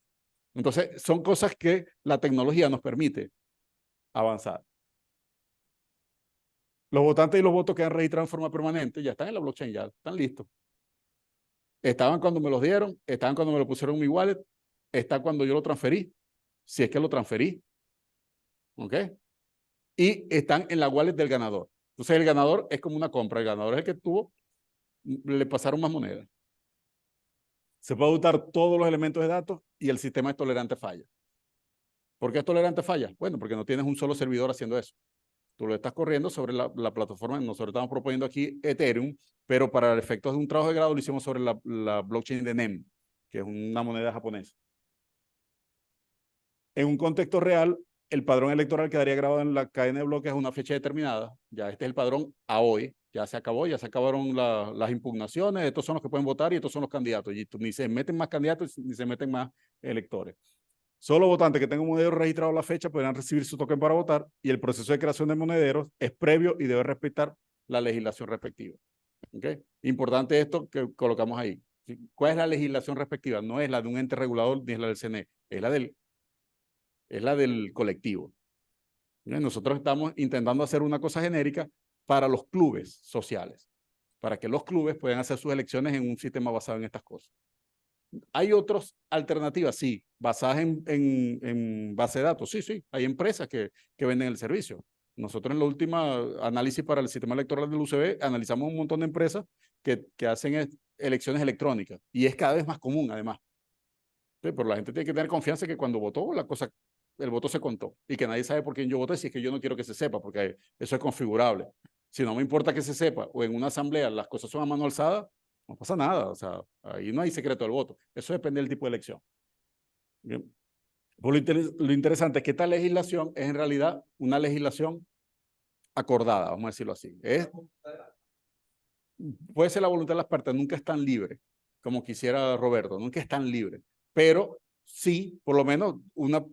Entonces, son cosas que la tecnología nos permite avanzar. Los votantes y los votos quedan registrados en forma permanente, ya están en la blockchain, ya están listos. Estaban cuando me los dieron, estaban cuando me lo pusieron en mi wallet, está cuando yo lo transferí, si es que lo transferí. ¿Ok? Y están en la wallet del ganador. Entonces el ganador es como una compra, el ganador es el que tuvo, le pasaron más monedas. Se puede auditar todos los elementos de datos y el sistema es tolerante a fallas. ¿Por qué es tolerante a fallas? Bueno, porque no tienes un solo servidor haciendo eso. Tú lo estás corriendo sobre la plataforma, nosotros estamos proponiendo aquí Ethereum, pero para efectos de un trabajo de grado lo hicimos sobre la blockchain de NEM, que es una moneda japonesa. En un contexto real, el padrón electoral quedaría grabado en la cadena de bloques a una fecha determinada. Ya este es el padrón a hoy, ya se acabó, ya se acabaron las impugnaciones, estos son los que pueden votar y estos son los candidatos. Y ni se meten más candidatos ni se meten más electores. Solo votantes que tengan un monedero registrado a la fecha podrán recibir su token para votar y el proceso de creación de monederos es previo y debe respetar la legislación respectiva. ¿Okay? Importante esto que colocamos ahí. ¿Cuál es la legislación respectiva? No es la de un ente regulador ni es la del CNE, es la del colectivo. Nosotros estamos intentando hacer una cosa genérica para los clubes sociales, para que los clubes puedan hacer sus elecciones en un sistema basado en estas cosas. ¿Hay otras alternativas? Sí. ¿Basadas en base de datos? Sí, sí. Hay empresas que venden el servicio. Nosotros en la última análisis para el sistema electoral del UCB analizamos un montón de empresas que hacen elecciones electrónicas y es cada vez más común además. Sí, pero la gente tiene que tener confianza que cuando votó el voto se contó y que nadie sabe por quién yo voté si es que yo no quiero que se sepa porque eso es configurable. Si no me importa que se sepa o en una asamblea las cosas son a mano alzada, no pasa nada, o sea, ahí no hay secreto del voto. Eso depende del tipo de elección. Bien. Lo interesante es que esta legislación es en realidad una legislación acordada, vamos a decirlo así. Puede ser la voluntad de las partes, nunca están libres, como quisiera Roberto, nunca están libres, pero sí, por lo menos, una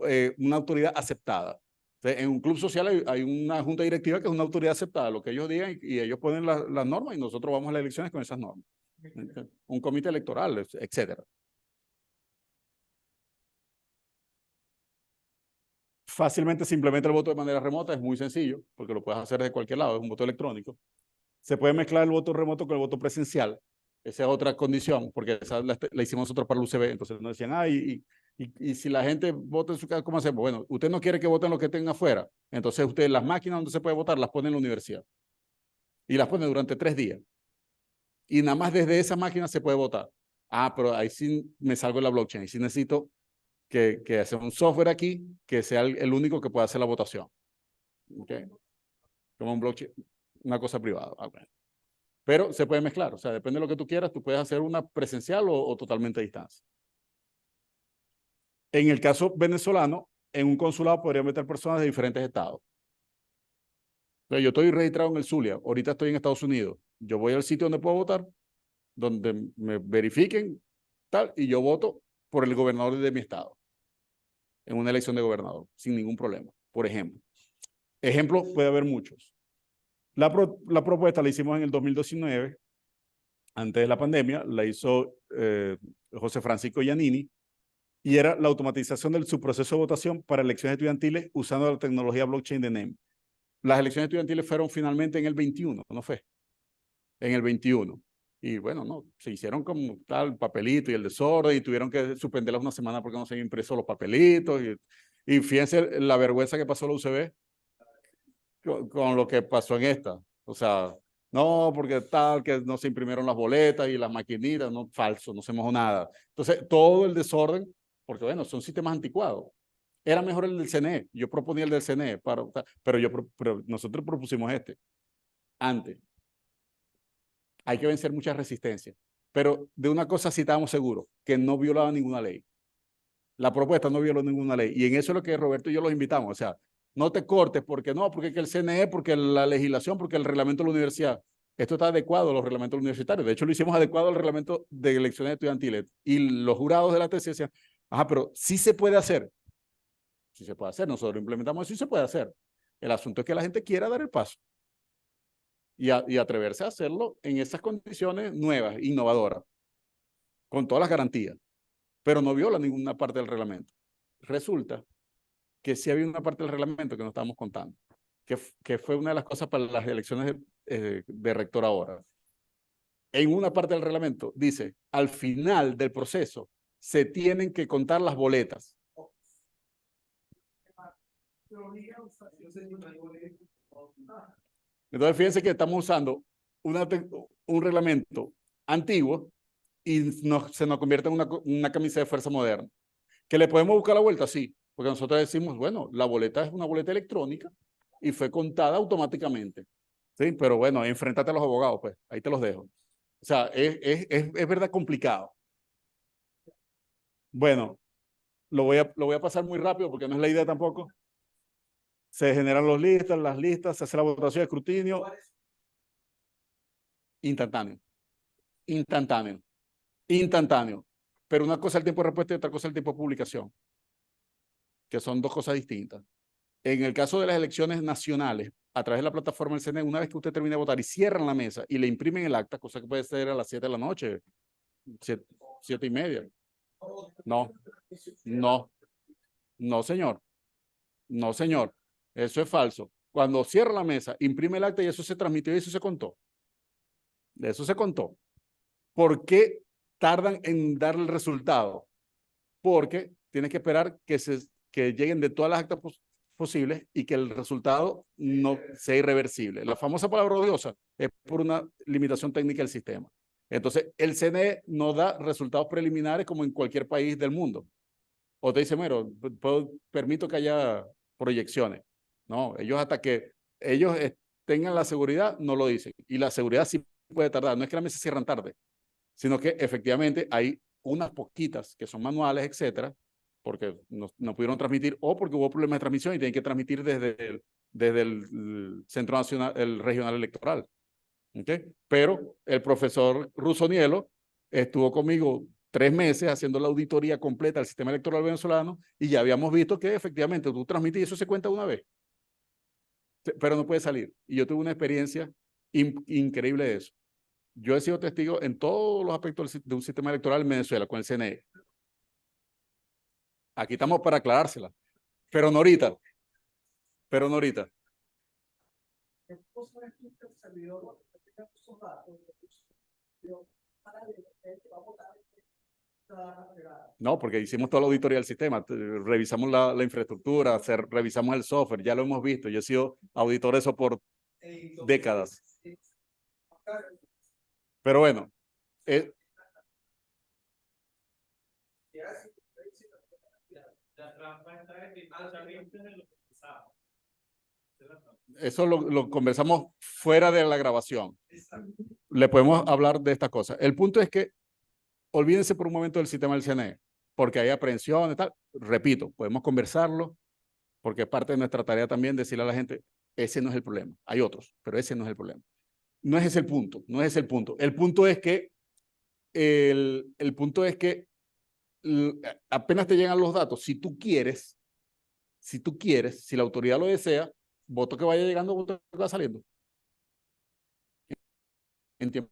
autoridad aceptada. Entonces, en un club social hay una junta directiva que es una autoridad aceptada, lo que ellos digan, y ellos ponen las normas y nosotros vamos a las elecciones con esas normas. Un comité electoral, etcétera. Fácilmente se implementa el voto de manera remota, es muy sencillo, porque lo puedes hacer desde cualquier lado, es un voto electrónico. Se puede mezclar el voto remoto con el voto presencial. Esa es otra condición, porque esa la hicimos nosotros para el UCB. Entonces nos decían, y si la gente vota en su casa, ¿cómo hacemos? Bueno, usted no quiere que voten los que estén afuera. Entonces usted las máquinas donde se puede votar las pone en la universidad. Y las pone durante 3 días. Y nada más desde esa máquina se puede votar. Pero ahí sí me salgo de la blockchain. Y sí necesito que hacer un software aquí que sea el único que pueda hacer la votación. ¿Okay? Como un blockchain, una cosa privada. Bueno. Pero se puede mezclar, o sea, depende de lo que tú quieras, tú puedes hacer una presencial o totalmente a distancia. En el caso venezolano, en un consulado podría meter personas de diferentes estados. Entonces, yo estoy registrado en el Zulia, ahorita estoy en Estados Unidos. Yo voy al sitio donde puedo votar, donde me verifiquen, tal, y yo voto por el gobernador de mi estado, en una elección de gobernador, sin ningún problema, por ejemplo. Ejemplos puede haber muchos. La propuesta la hicimos en el 2019, antes de la pandemia, la hizo José Francisco Giannini, y era la automatización del subproceso de votación para elecciones estudiantiles usando la tecnología blockchain de NEM. Las elecciones estudiantiles fueron finalmente en el 21, ¿no fue? En el 21. Y bueno, no, se hicieron como tal papelito y el desorden y tuvieron que suspenderlas una semana porque no se habían impreso los papelitos. Y fíjense la vergüenza que pasó la UCB con lo que pasó en esta. O sea, no, porque tal, que no se imprimieron las boletas y las maquinitas, no, falso, no se mojó nada. Entonces, todo el desorden, porque bueno, son sistemas anticuados. Era mejor el del CNE, yo proponía el del CNE, pero nosotros propusimos este, antes. Hay que vencer muchas resistencias, pero de una cosa sí estábamos seguros, que no violaba ninguna ley. La propuesta no violó ninguna ley, y en eso es lo que Roberto y yo los invitamos, o sea, no te cortes, porque no, porque el CNE, porque la legislación, porque el reglamento de la universidad. Esto está adecuado a los reglamentos universitarios. De hecho, lo hicimos adecuado al reglamento de elecciones estudiantiles. Y los jurados de la tesis decían, pero sí se puede hacer. Sí se puede hacer. Nosotros lo implementamos, sí se puede hacer. El asunto es que la gente quiera dar el paso. Y atreverse a hacerlo en esas condiciones nuevas, innovadoras, con todas las garantías. Pero no viola ninguna parte del reglamento. Resulta que sí había una parte del reglamento que no estábamos contando, que fue una de las cosas para las elecciones de rector ahora. En una parte del reglamento dice, al final del proceso se tienen que contar las boletas. Entonces fíjense que estamos usando un reglamento antiguo y se nos convierte en una camisa de fuerza moderna. ¿Que le podemos buscar la vuelta? Sí, porque nosotros decimos, bueno, la boleta es una boleta electrónica y fue contada automáticamente. Sí, pero bueno, enfréntate a los abogados, pues, ahí te los dejo. O sea, es verdad complicado. Bueno, lo voy a pasar muy rápido porque no es la idea tampoco. Se generan las listas, se hace la votación de escrutinio. Instantáneo. Instantáneo. Instantáneo. Pero una cosa es el tiempo de respuesta y otra cosa es el tiempo de publicación, que son dos cosas distintas. En el caso de las elecciones nacionales, a través de la plataforma del CNE, una vez que usted termine de votar y cierran la mesa y le imprimen el acta, cosa que puede ser a las 7 de la noche, 7:30. No, no, no, señor. No, señor. Eso es falso. Cuando cierra la mesa, imprime el acta y eso se transmitió y eso se contó. De eso se contó. ¿Por qué tardan en dar el resultado? Porque tienes que esperar que lleguen de todas las actas posibles y que el resultado no sea irreversible. La famosa palabra odiosa es por una limitación técnica del sistema. Entonces, el CNE no da resultados preliminares como en cualquier país del mundo. O te dice, bueno, permito que haya proyecciones. No, ellos hasta que ellos tengan la seguridad, no lo dicen. Y la seguridad sí puede tardar. No es que las mesas cierran tarde, sino que efectivamente hay unas poquitas que son manuales, etcétera, porque no pudieron transmitir o porque hubo problemas de transmisión y tienen que transmitir desde el Centro Nacional, el Regional Electoral. ¿Okay? Pero el profesor Rusonielo estuvo conmigo 3 meses haciendo la auditoría completa del sistema electoral venezolano y ya habíamos visto que efectivamente tú transmites y eso se cuenta una vez. Pero no puede salir. Y yo tuve una experiencia increíble de eso. Yo he sido testigo en todos los aspectos de un sistema electoral en Venezuela con el CNE. Aquí estamos para aclarársela, pero no ahorita. Pero no ahorita. No, porque hicimos toda la auditoría del sistema, revisamos la infraestructura, revisamos el software, ya lo hemos visto. Yo he sido auditor de eso por décadas. Pero bueno, eso lo conversamos fuera de la grabación. Le podemos hablar de estas cosas. El punto es que olvídense por un momento del sistema del CNE, porque hay aprehensiones y tal. Repito, podemos conversarlo, porque es parte de nuestra tarea también decirle a la gente, ese no es el problema. Hay otros, pero ese no es el problema. No es ese el punto, no es ese el punto. El punto es que, apenas te llegan los datos, si tú quieres, si la autoridad lo desea, voto que vaya llegando, voto que va saliendo. En tiempo.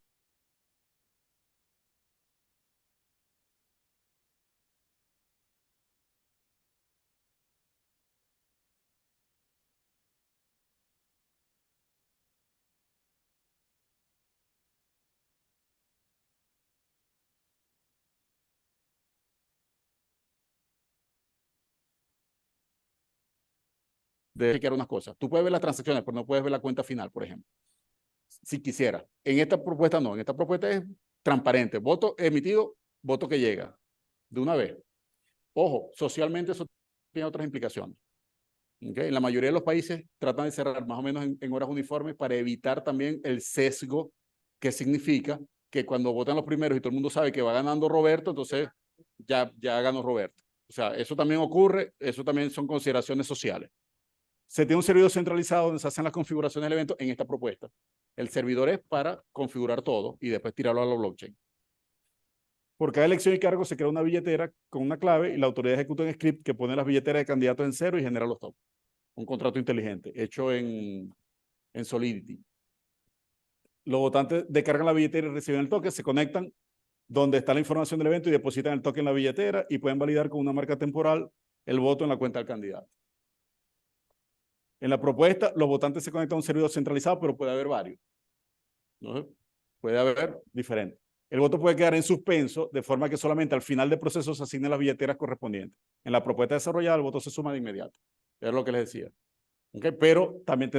De chequear unas cosas. Tú puedes ver las transacciones, pero no puedes ver la cuenta final, por ejemplo. Si quisiera. En esta propuesta no. En esta propuesta es transparente. Voto emitido, voto que llega. De una vez. Ojo, socialmente eso tiene otras implicaciones. ¿Okay? En la mayoría de los países tratan de cerrar más o menos en horas uniformes para evitar también el sesgo que significa que cuando votan los primeros y todo el mundo sabe que va ganando Roberto, entonces ya ganó Roberto. O sea, eso también ocurre, eso también son consideraciones sociales. Se tiene un servidor centralizado donde se hacen las configuraciones del evento en esta propuesta. El servidor es para configurar todo y después tirarlo a la blockchain. Por cada elección y cargo se crea una billetera con una clave y la autoridad ejecuta un script que pone las billeteras de candidatos en cero y genera los tokens. Un contrato inteligente hecho en Solidity. Los votantes descargan la billetera y reciben el token, se conectan donde está la información del evento y depositan el token en la billetera y pueden validar con una marca temporal el voto en la cuenta del candidato. En la propuesta, los votantes se conectan a un servidor centralizado, pero puede haber varios. ¿No? Puede haber diferentes. El voto puede quedar en suspenso, de forma que solamente al final del proceso se asignen las billeteras correspondientes. En la propuesta desarrollada, el voto se suma de inmediato. Es lo que les decía. ¿Okay? Pero también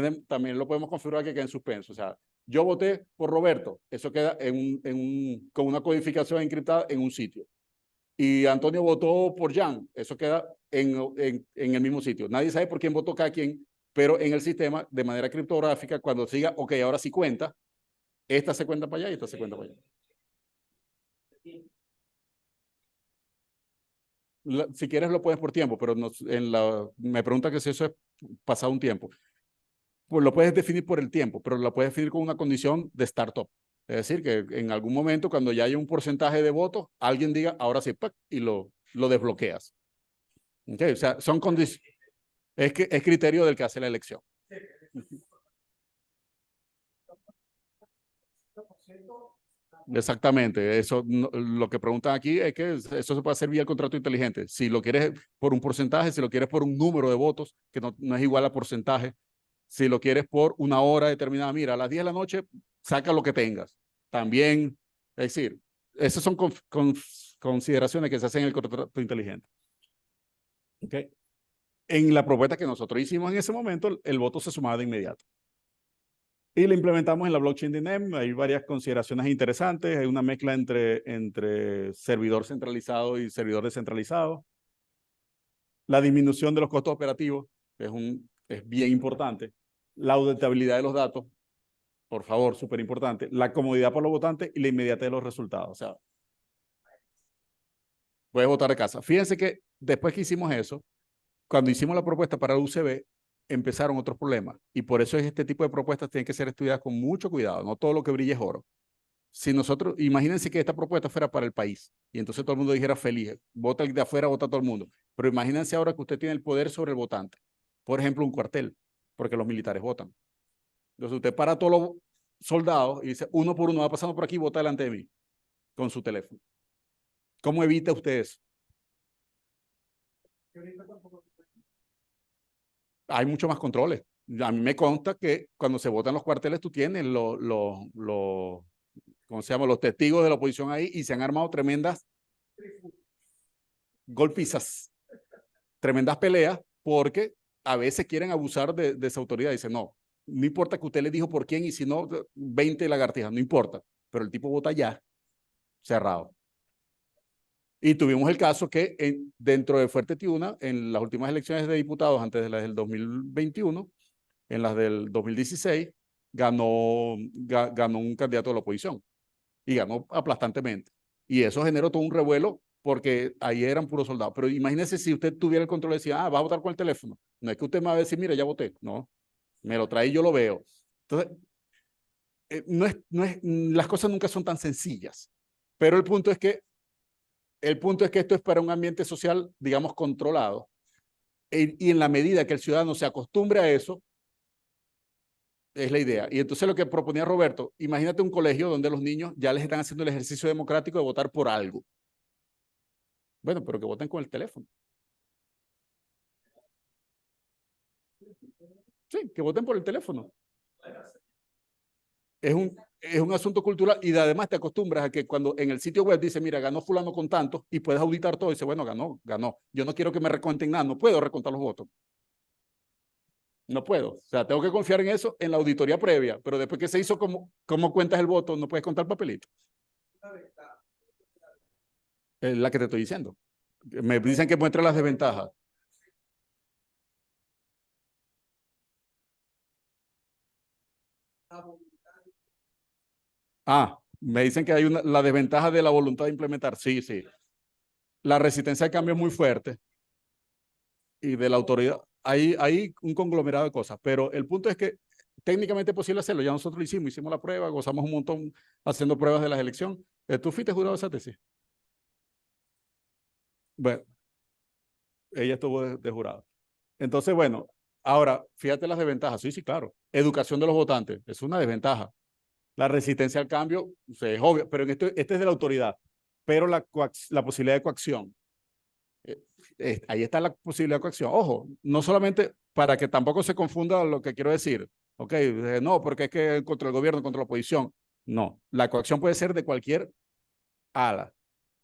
lo podemos configurar que quede en suspenso. O sea, yo voté por Roberto, eso queda con una codificación encriptada en un sitio. Y Antonio votó por Jan, eso queda en el mismo sitio. Nadie sabe por quién votó cada quien, pero en el sistema, de manera criptográfica, cuando siga, ok, ahora sí cuenta, esta se cuenta para allá y esta se cuenta para allá. Si quieres lo puedes por tiempo, pero me pregunta que si eso es pasado un tiempo. Pues lo puedes definir por el tiempo, pero lo puedes definir con una condición de startup. Es decir, que en algún momento, cuando ya haya un porcentaje de votos, alguien diga, ahora sí, ¡pac! Y lo desbloqueas. ¿Okay? O sea, son condiciones. Es criterio del que hace la elección. Exactamente, eso lo que preguntan aquí es que eso se puede hacer vía el contrato inteligente. Si lo quieres por un porcentaje, si lo quieres por un número de votos, que no es igual a porcentaje, si lo quieres por una hora determinada, mira, a las 10 de la noche, saca lo que tengas. También, es decir, esas son consideraciones que se hacen en el contrato inteligente. ¿Okay? En la propuesta que nosotros hicimos en ese momento, el voto se sumaba de inmediato. Y la implementamos en la blockchain de NEM. Hay varias consideraciones interesantes. Hay una mezcla entre servidor centralizado y servidor descentralizado. La disminución de los costos operativos es bien importante. La auditabilidad de los datos, por favor, súper importante. La comodidad para los votantes y la inmediatez de los resultados. O sea, Puedes votar de casa. Fíjense que después que hicimos eso, cuando hicimos la propuesta para el UCB, empezaron otros problemas. Y por eso es este tipo de propuestas tienen que ser estudiadas con mucho cuidado. No todo lo que brilla es oro. Si nosotros, imagínense que esta propuesta fuera para el país y entonces todo el mundo dijera feliz, vota el de afuera, vota todo el mundo. Pero imagínense ahora que usted tiene el poder sobre el votante. Por ejemplo, un cuartel, porque los militares votan. Entonces usted para a todos los soldados y dice, uno por uno va pasando por aquí y vota delante de mí con su teléfono. ¿Cómo evita usted eso? Hay mucho más controles. A mí me consta que cuando se votan los cuarteles, tú tienes ¿cómo se llama? Los testigos de la oposición ahí y se han armado tremendas golpizas, tremendas peleas, porque a veces quieren abusar de esa autoridad. Dicen, no, no importa que usted le dijo por quién y si no, 20 lagartijas, no importa. Pero el tipo vota ya, cerrado. Y tuvimos el caso que dentro de Fuerte Tiuna, en las últimas elecciones de diputados, antes de las del 2021, en las del 2016, ganó un candidato de la oposición y ganó aplastantemente. Y eso generó todo un revuelo porque ahí eran puros soldados. Pero imagínese si usted tuviera el control y decía, va a votar con el teléfono. No es que usted me va a decir, mira, ya voté. No, me lo trae y yo lo veo. Entonces, las cosas nunca son tan sencillas. Pero el punto es que esto es para un ambiente social, digamos, controlado. Y en la medida que el ciudadano se acostumbre a eso, es la idea. Y entonces lo que proponía Roberto, imagínate un colegio donde los niños ya les están haciendo el ejercicio democrático de votar por algo. Bueno, pero que voten con el teléfono. Sí, que voten por el teléfono. Es un asunto cultural y además te acostumbras a que cuando en el sitio web dice, mira, ganó fulano con tanto y puedes auditar todo y dice, bueno, ganó. Yo no quiero que me recuenten nada, no puedo recontar los votos. No puedo. O sea, tengo que confiar en eso en la auditoría previa, pero después que se hizo, ¿cómo cuentas el voto? No puedes contar papelito. Es la que te estoy diciendo. Me dicen que muestre las desventajas. Me dicen que hay la desventaja de la voluntad de implementar. Sí, sí. La resistencia al cambio es muy fuerte y de la autoridad. Hay un conglomerado de cosas, pero el punto es que técnicamente es posible hacerlo. Ya nosotros lo hicimos la prueba, gozamos un montón haciendo pruebas de la elección. ¿Tú fuiste jurado de esa tesis? Bueno, ella estuvo de jurado. Entonces, bueno, ahora, fíjate las desventajas. Sí, sí, claro. Educación de los votantes, es una desventaja. La resistencia al cambio, o sea, es obvio, pero este es de la autoridad. Pero la posibilidad de coacción. Ahí está la posibilidad de coacción. Ojo, no solamente para que tampoco se confunda lo que quiero decir. Ok, no, porque es que contra el gobierno, contra la oposición. No, la coacción puede ser de cualquier ala.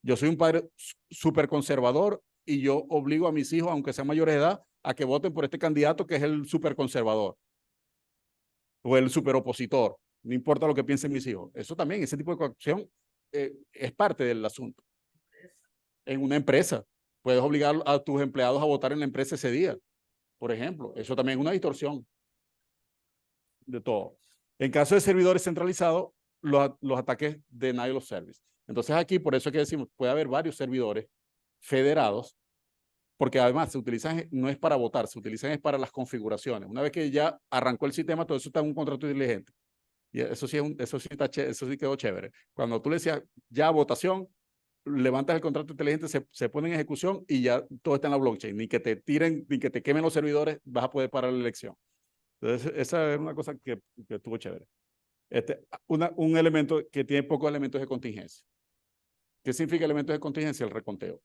Yo soy un padre súper conservador y yo obligo a mis hijos, aunque sean mayores de edad, a que voten por este candidato que es el súper conservador o el súper opositor. No importa lo que piensen mis hijos. Eso también, ese tipo de coacción es parte del asunto. En una empresa, puedes obligar a tus empleados a votar en la empresa ese día, por ejemplo. Eso también es una distorsión de todo. En caso de servidores centralizados, los ataques de denial of service. Entonces aquí, por eso es que decimos, puede haber varios servidores federados, porque además se utilizan, no es para votar, se utilizan es para las configuraciones. Una vez que ya arrancó el sistema, todo eso está en un contrato inteligente. Y eso sí, eso sí quedó chévere. Cuando tú le decías ya votación, levantas el contrato inteligente, se pone en ejecución y ya todo está en la blockchain. Ni que te tiren, ni que te quemen los servidores, vas a poder parar la elección. Entonces, esa es una cosa que estuvo chévere. Un elemento que tiene pocos elementos de contingencia. ¿Qué significa elementos de contingencia? El reconteo.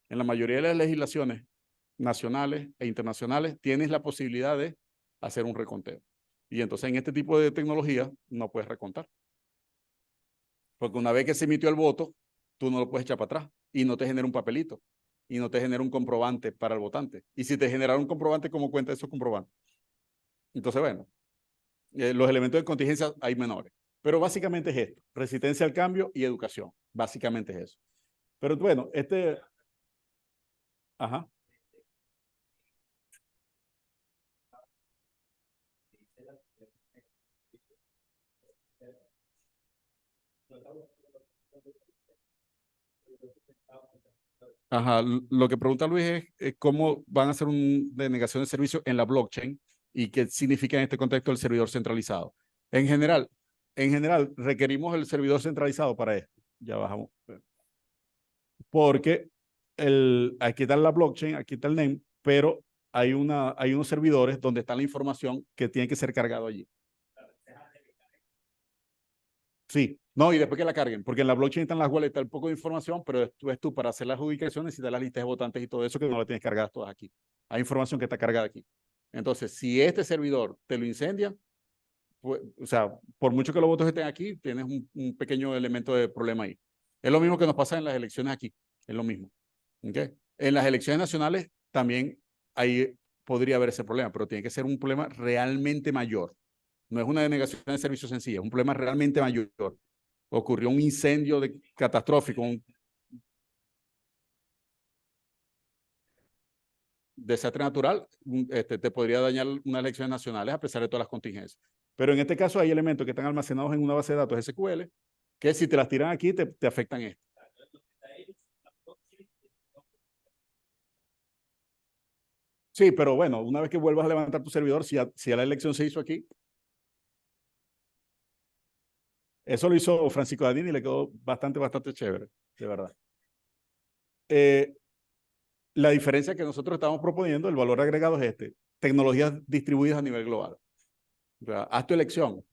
En la mayoría de las legislaciones nacionales e internacionales tienes la posibilidad de hacer un reconteo. Y entonces en este tipo de tecnología no puedes recontar. Porque una vez que se emitió el voto, tú no lo puedes echar para atrás y no te genera un papelito y no te genera un comprobante para el votante. Y si te genera un comprobante, ¿cómo cuenta esos comprobantes? Entonces, bueno, los elementos de contingencia hay menores. Pero básicamente es esto, resistencia al cambio y educación. Básicamente es eso. Pero bueno, ajá. Ajá, lo que pregunta Luis es cómo van a hacer una denegación de servicio en la blockchain y qué significa en este contexto el servidor centralizado. En general, requerimos el servidor centralizado para esto. Ya bajamos. Porque aquí está la blockchain, aquí está el name, pero hay unos servidores donde está la información que tiene que ser cargado allí. Sí, no, y después que la carguen, porque en la blockchain están las wallets, está un poco de información, pero es tú para hacer las ubicaciones y dar las listas de votantes y todo eso que no la tienes cargadas todas aquí. Hay información que está cargada aquí. Entonces, si este servidor te lo incendia, pues, o sea, por mucho que los votos estén aquí, tienes un pequeño elemento de problema ahí. Es lo mismo que nos pasa en las elecciones aquí, es lo mismo. ¿Okay? En las elecciones nacionales también ahí podría haber ese problema, pero tiene que ser un problema realmente mayor. No es una denegación de servicio sencilla, es un problema realmente mayor. Ocurrió un incendio catastrófico, un desastre natural, te podría dañar unas elecciones nacionales a pesar de todas las contingencias. Pero en este caso hay elementos que están almacenados en una base de datos SQL que si te las tiran aquí te afectan esto. Sí, pero bueno, una vez que vuelvas a levantar tu servidor, si la elección se hizo aquí, eso lo hizo Francisco Dadini y le quedó bastante chévere, de verdad. La diferencia que nosotros estamos proponiendo, el valor agregado es este, tecnologías distribuidas a nivel global. O sea, haz tu elección.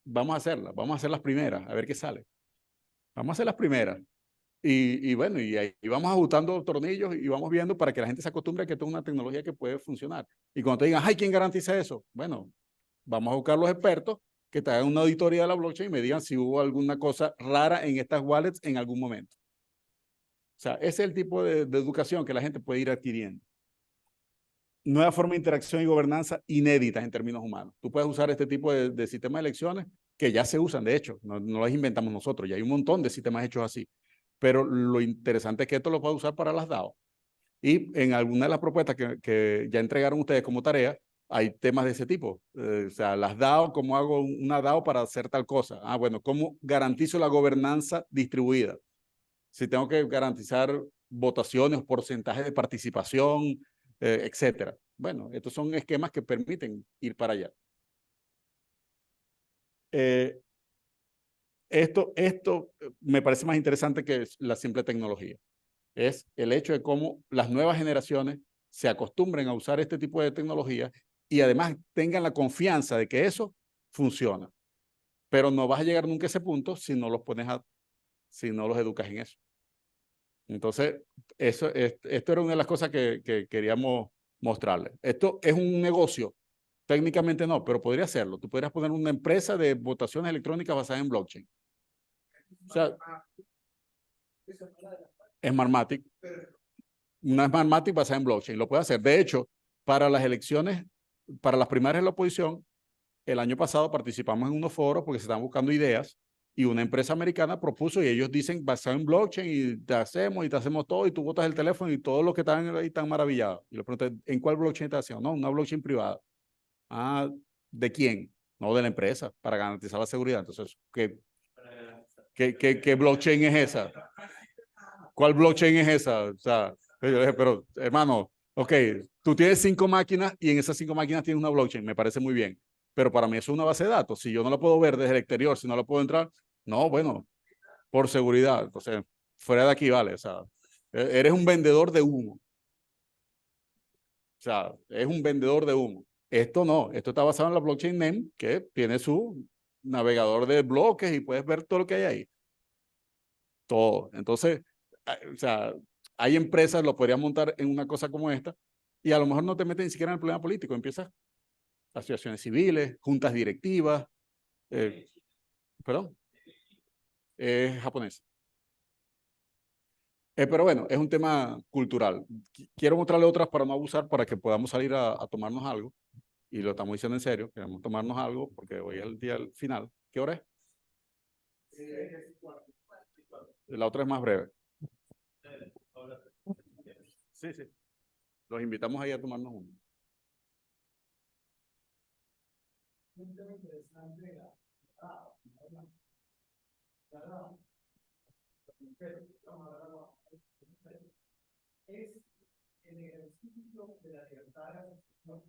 Vamos a hacerla, vamos a hacer las primeras, a ver qué sale. Vamos a hacer las primeras. Y bueno, y ahí vamos ajustando tornillos y vamos viendo para que la gente se acostumbre a que esto es una tecnología que puede funcionar. Y cuando te digan, ay, ¿quién garantiza eso? Bueno, vamos a buscar los expertos que te hagan una auditoría de la blockchain y me digan si hubo alguna cosa rara en estas wallets en algún momento. O sea, ese es el tipo de educación que la gente puede ir adquiriendo. Nueva forma de interacción y gobernanza inéditas en términos humanos. Tú puedes usar este tipo de sistemas de elecciones que ya se usan, de hecho, no las inventamos nosotros, ya hay un montón de sistemas hechos así. Pero lo interesante es que esto lo puede usar para las DAO. Y en alguna de las propuestas que ya entregaron ustedes como tarea, hay temas de ese tipo. O sea, las DAO, ¿cómo hago una DAO para hacer tal cosa? Ah, bueno, ¿cómo garantizo la gobernanza distribuida? Si tengo que garantizar votaciones, porcentajes de participación, etcétera. Bueno, estos son esquemas que permiten ir para allá. Esto me parece más interesante que la simple tecnología. Es el hecho de cómo las nuevas generaciones se acostumbren a usar este tipo de tecnología y además tengan la confianza de que eso funciona. Pero no vas a llegar nunca a ese punto si no si no los educas en eso. Entonces, esto era una de las cosas que queríamos mostrarles. Esto es un negocio, técnicamente no, pero podría serlo. Tú podrías poner una empresa de votaciones electrónicas basada en blockchain. O sea, Smartmatic, una Smartmatic basada en blockchain, lo puede hacer. De hecho, para las elecciones, para las primarias de la oposición, el año pasado participamos en unos foros porque se estaban buscando ideas y una empresa americana propuso y ellos dicen basado en blockchain y te hacemos todo y tú botas el teléfono y todos los que están ahí están maravillados. Y le pregunté, ¿en cuál blockchain estás haciendo? No, una blockchain privada. Ah, ¿de quién? No, de la empresa, para garantizar la seguridad. Entonces, ¿qué blockchain es esa? ¿Cuál blockchain es esa? O sea, yo dije, pero hermano, ok, tú tienes 5 máquinas y en esas 5 máquinas tienes una blockchain, me parece muy bien. Pero para mí eso es una base de datos. Si yo no la puedo ver desde el exterior, si no la puedo entrar, no, bueno, por seguridad. Entonces, fuera de aquí, vale. O sea, eres un vendedor de humo. O sea, es un vendedor de humo. Esto no, esto está basado en la blockchain NEM, que tiene su navegador de bloques y puedes ver todo lo que hay ahí. Todo. Entonces, o sea, hay empresas, lo podrías montar en una cosa como esta, y a lo mejor no te metes ni siquiera en el problema político, empiezas asociaciones civiles, juntas directivas, perdón, es japonés. Pero bueno, es un tema cultural. Quiero mostrarle otras para no abusar, para que podamos salir a tomarnos algo, y lo estamos diciendo en serio, queremos tomarnos algo, porque hoy es el día final. ¿Qué hora es? La otra es más breve. Sí, sí. Los invitamos ahí a tomarnos uno. es el ejercicio de la libertad de asociación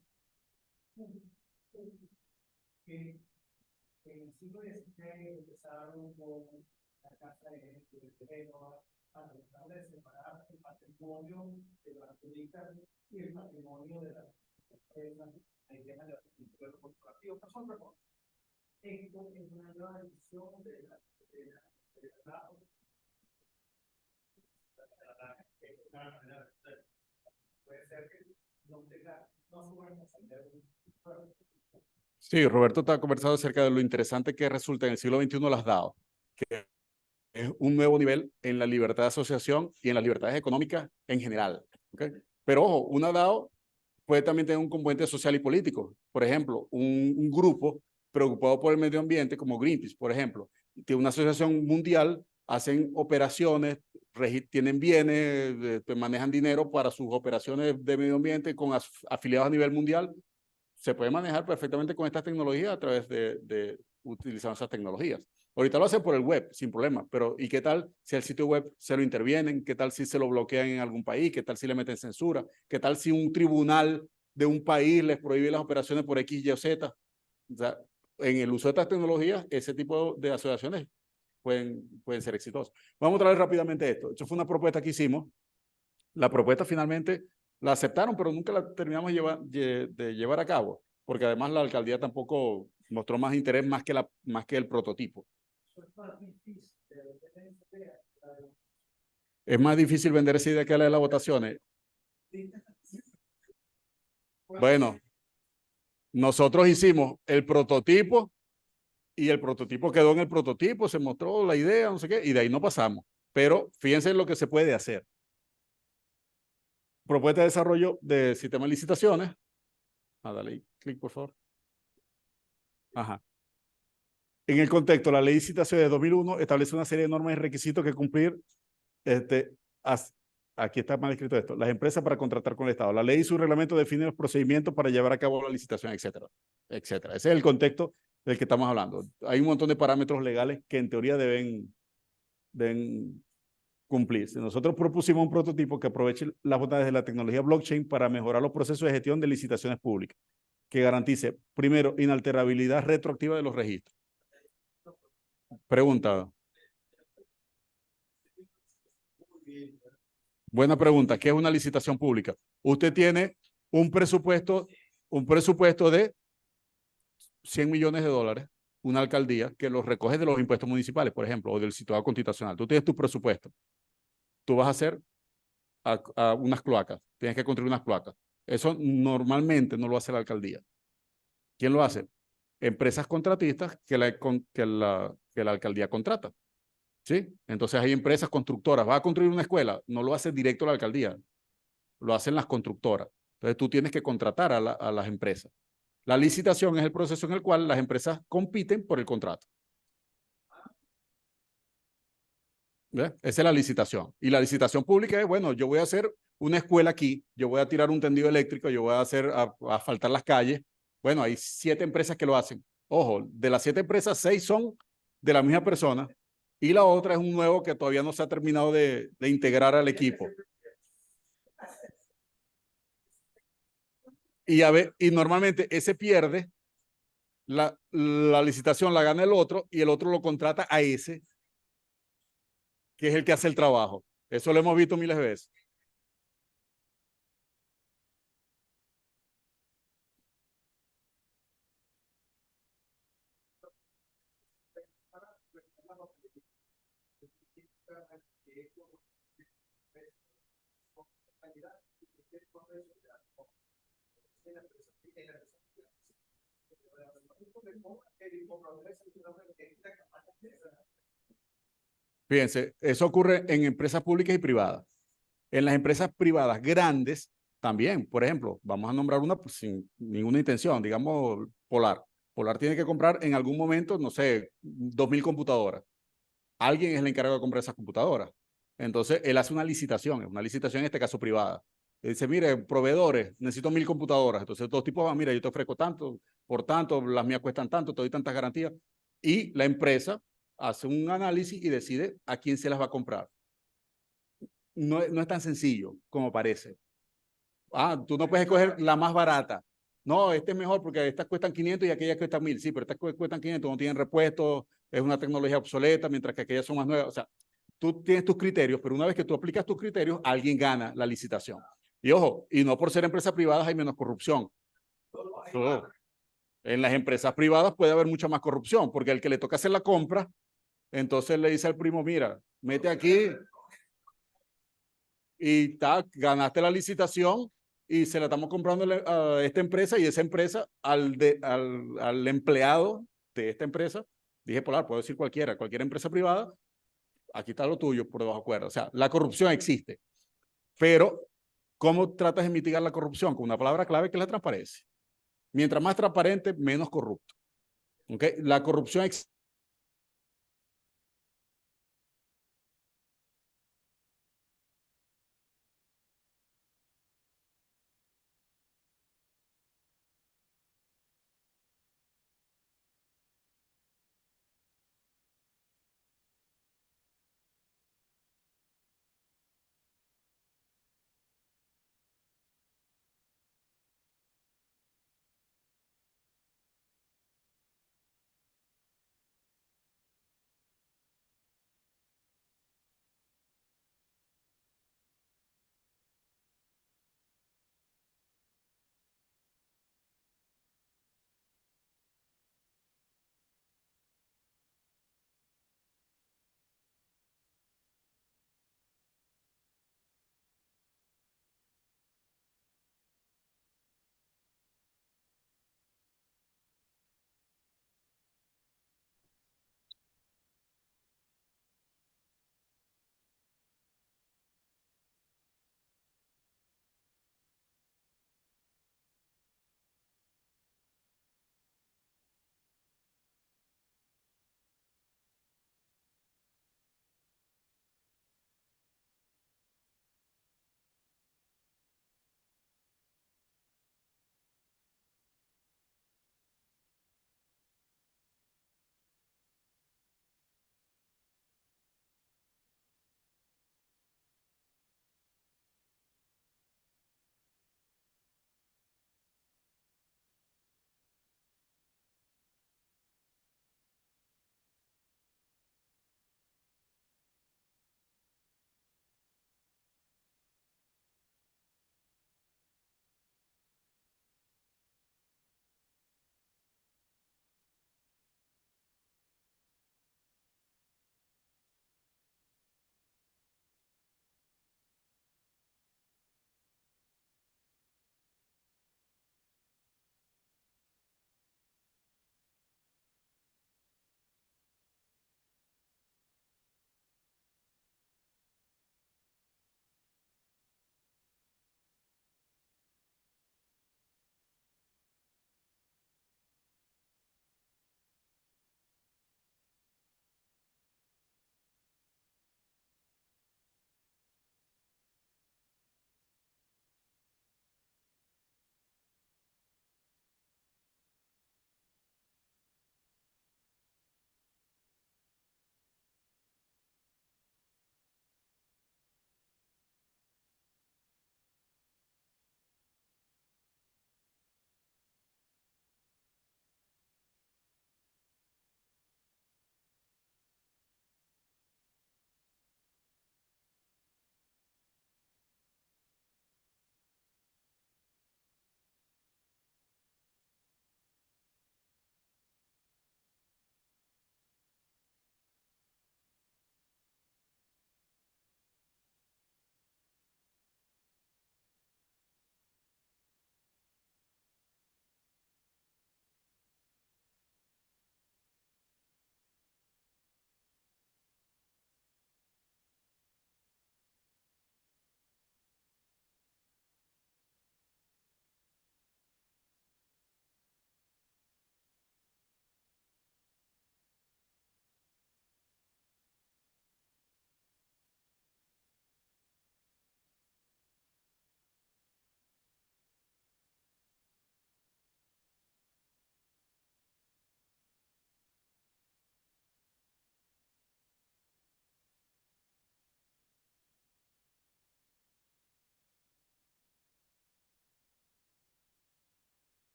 que en el siglo XVI empezaron con la Casa de Génova a tratar de separar el patrimonio de las turistas y el patrimonio de las empresas, la idea de la cultura corporativa, que son cosas. Esto es una nueva visión de la puede ser que no subamos a Sí, Roberto está conversando acerca de lo interesante que resulta en el siglo XXI las DAO, que es un nuevo nivel en la libertad de asociación y en las libertades económicas en general. ¿Okay? Pero ojo, una DAO puede también tener un componente social y político. Por ejemplo, un grupo preocupado por el medio ambiente, como Greenpeace, por ejemplo, tiene una asociación mundial, hacen operaciones, tienen bienes, manejan dinero para sus operaciones de medio ambiente con afiliados a nivel mundial. Se puede manejar perfectamente con estas tecnologías a través de utilizando esas tecnologías. Ahorita lo hacen por el web, sin problema, pero ¿y qué tal si el sitio web se lo intervienen? ¿Qué tal si se lo bloquean en algún país? ¿Qué tal si le meten censura? ¿Qué tal si un tribunal de un país les prohíbe las operaciones por X, Y o Z? O sea, en el uso de estas tecnologías, ese tipo de asociaciones pueden ser exitosas. Vamos a traer rápidamente esto. Esto fue una propuesta que hicimos. La propuesta finalmente la aceptaron, pero nunca la terminamos de llevar a cabo, porque además la alcaldía tampoco mostró más interés más que el prototipo. Es más difícil vender esa idea que la de las votaciones. Bueno, nosotros hicimos el prototipo y el prototipo quedó en el prototipo, se mostró la idea, no sé qué, y de ahí no pasamos. Pero fíjense en lo que se puede hacer. Propuesta de desarrollo de sistema de licitaciones. Dale ahí, clic por favor. Ajá. En el contexto, la ley de licitaciones de 2001 establece una serie de normas y requisitos que cumplir. Aquí está mal escrito esto. Las empresas para contratar con el Estado. La ley y su reglamento definen los procedimientos para llevar a cabo la licitación, etcétera, etcétera. Ese es el contexto del que estamos hablando. Hay un montón de parámetros legales que en teoría deben cumplirse. Nosotros propusimos un prototipo que aproveche las bondades de la tecnología blockchain para mejorar los procesos de gestión de licitaciones públicas, que garantice, primero, inalterabilidad retroactiva de los registros. Pregunta. Buena pregunta. ¿Qué es una licitación pública? Usted tiene un presupuesto de 100 millones de dólares, una alcaldía que los recoge de los impuestos municipales, por ejemplo, o del situado constitucional. Tú tienes tu presupuesto. Tú vas a hacer a unas cloacas. Tienes que construir unas cloacas. Eso normalmente no lo hace la alcaldía. ¿Quién lo hace? Empresas contratistas que la alcaldía contrata. ¿Sí? Entonces hay empresas constructoras. ¿Va a construir una escuela? No lo hace directo la alcaldía. Lo hacen las constructoras. Entonces tú tienes que contratar a las empresas. La licitación es el proceso en el cual las empresas compiten por el contrato. ¿Ve? Esa es la licitación. Y la licitación pública es, bueno, yo voy a hacer una escuela aquí, yo voy a tirar un tendido eléctrico, yo voy a asfaltar las calles. Bueno, hay 7 empresas que lo hacen. Ojo, de las 7 empresas, 6 son de la misma persona y la otra es un nuevo que todavía no se ha terminado de integrar al equipo. Y normalmente ese pierde, la licitación la gana el otro y el otro lo contrata a ese, que es el que hace el trabajo. Eso lo hemos visto miles de veces. Fíjense, eso ocurre en empresas públicas y privadas. En las empresas privadas grandes también, por ejemplo, vamos a nombrar una pues, sin ninguna intención, digamos Polar. Polar tiene que comprar en algún momento, no sé, 2.000 computadoras. Alguien es el encargado de comprar esas computadoras. Entonces, él hace una licitación en este caso privada. Él dice, mire, proveedores, necesito 1.000 computadoras. Entonces, todos tipos van, mira, yo te ofrezco tanto, por tanto, las mías cuestan tanto, te doy tantas garantías. Y la empresa hace un análisis y decide a quién se las va a comprar. No es tan sencillo como parece. Tú no puedes escoger la más barata. No, este es mejor porque estas cuestan 500 y aquellas cuestan 1000. Sí, pero estas cuestan 500, no tienen repuestos, es una tecnología obsoleta, mientras que aquellas son más nuevas. O sea, tú tienes tus criterios, pero una vez que tú aplicas tus criterios, alguien gana la licitación. Y ojo, y no por ser empresas privadas hay menos corrupción. So, en las empresas privadas puede haber mucha más corrupción, porque el que le toca hacer la compra, entonces le dice al primo, mira, mete aquí y ganaste la licitación y se la estamos comprando a esta empresa y esa empresa al empleado de esta empresa, dije Polar, puedo decir cualquier empresa privada, aquí está lo tuyo por debajo de cuerda. O sea, la corrupción existe, pero ¿cómo tratas de mitigar la corrupción? Con una palabra clave que es la transparencia. Mientras más transparente, menos corrupto. ¿Okay? La corrupción existe.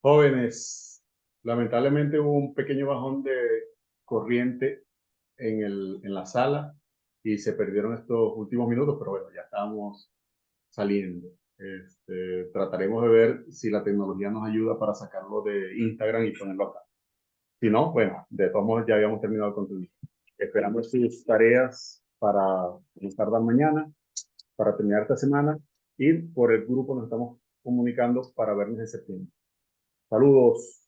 Jóvenes, lamentablemente hubo un pequeño bajón de corriente en la sala y se perdieron estos últimos minutos, pero bueno, ya estamos saliendo. Trataremos de ver si la tecnología nos ayuda para sacarlo de Instagram y ponerlo acá. Si no, bueno, de todos modos ya habíamos terminado el contenido. Esperamos sus tareas para nos tardan mañana, para terminar esta semana, y por el grupo nos estamos comunicando para vernos en septiembre. Saludos.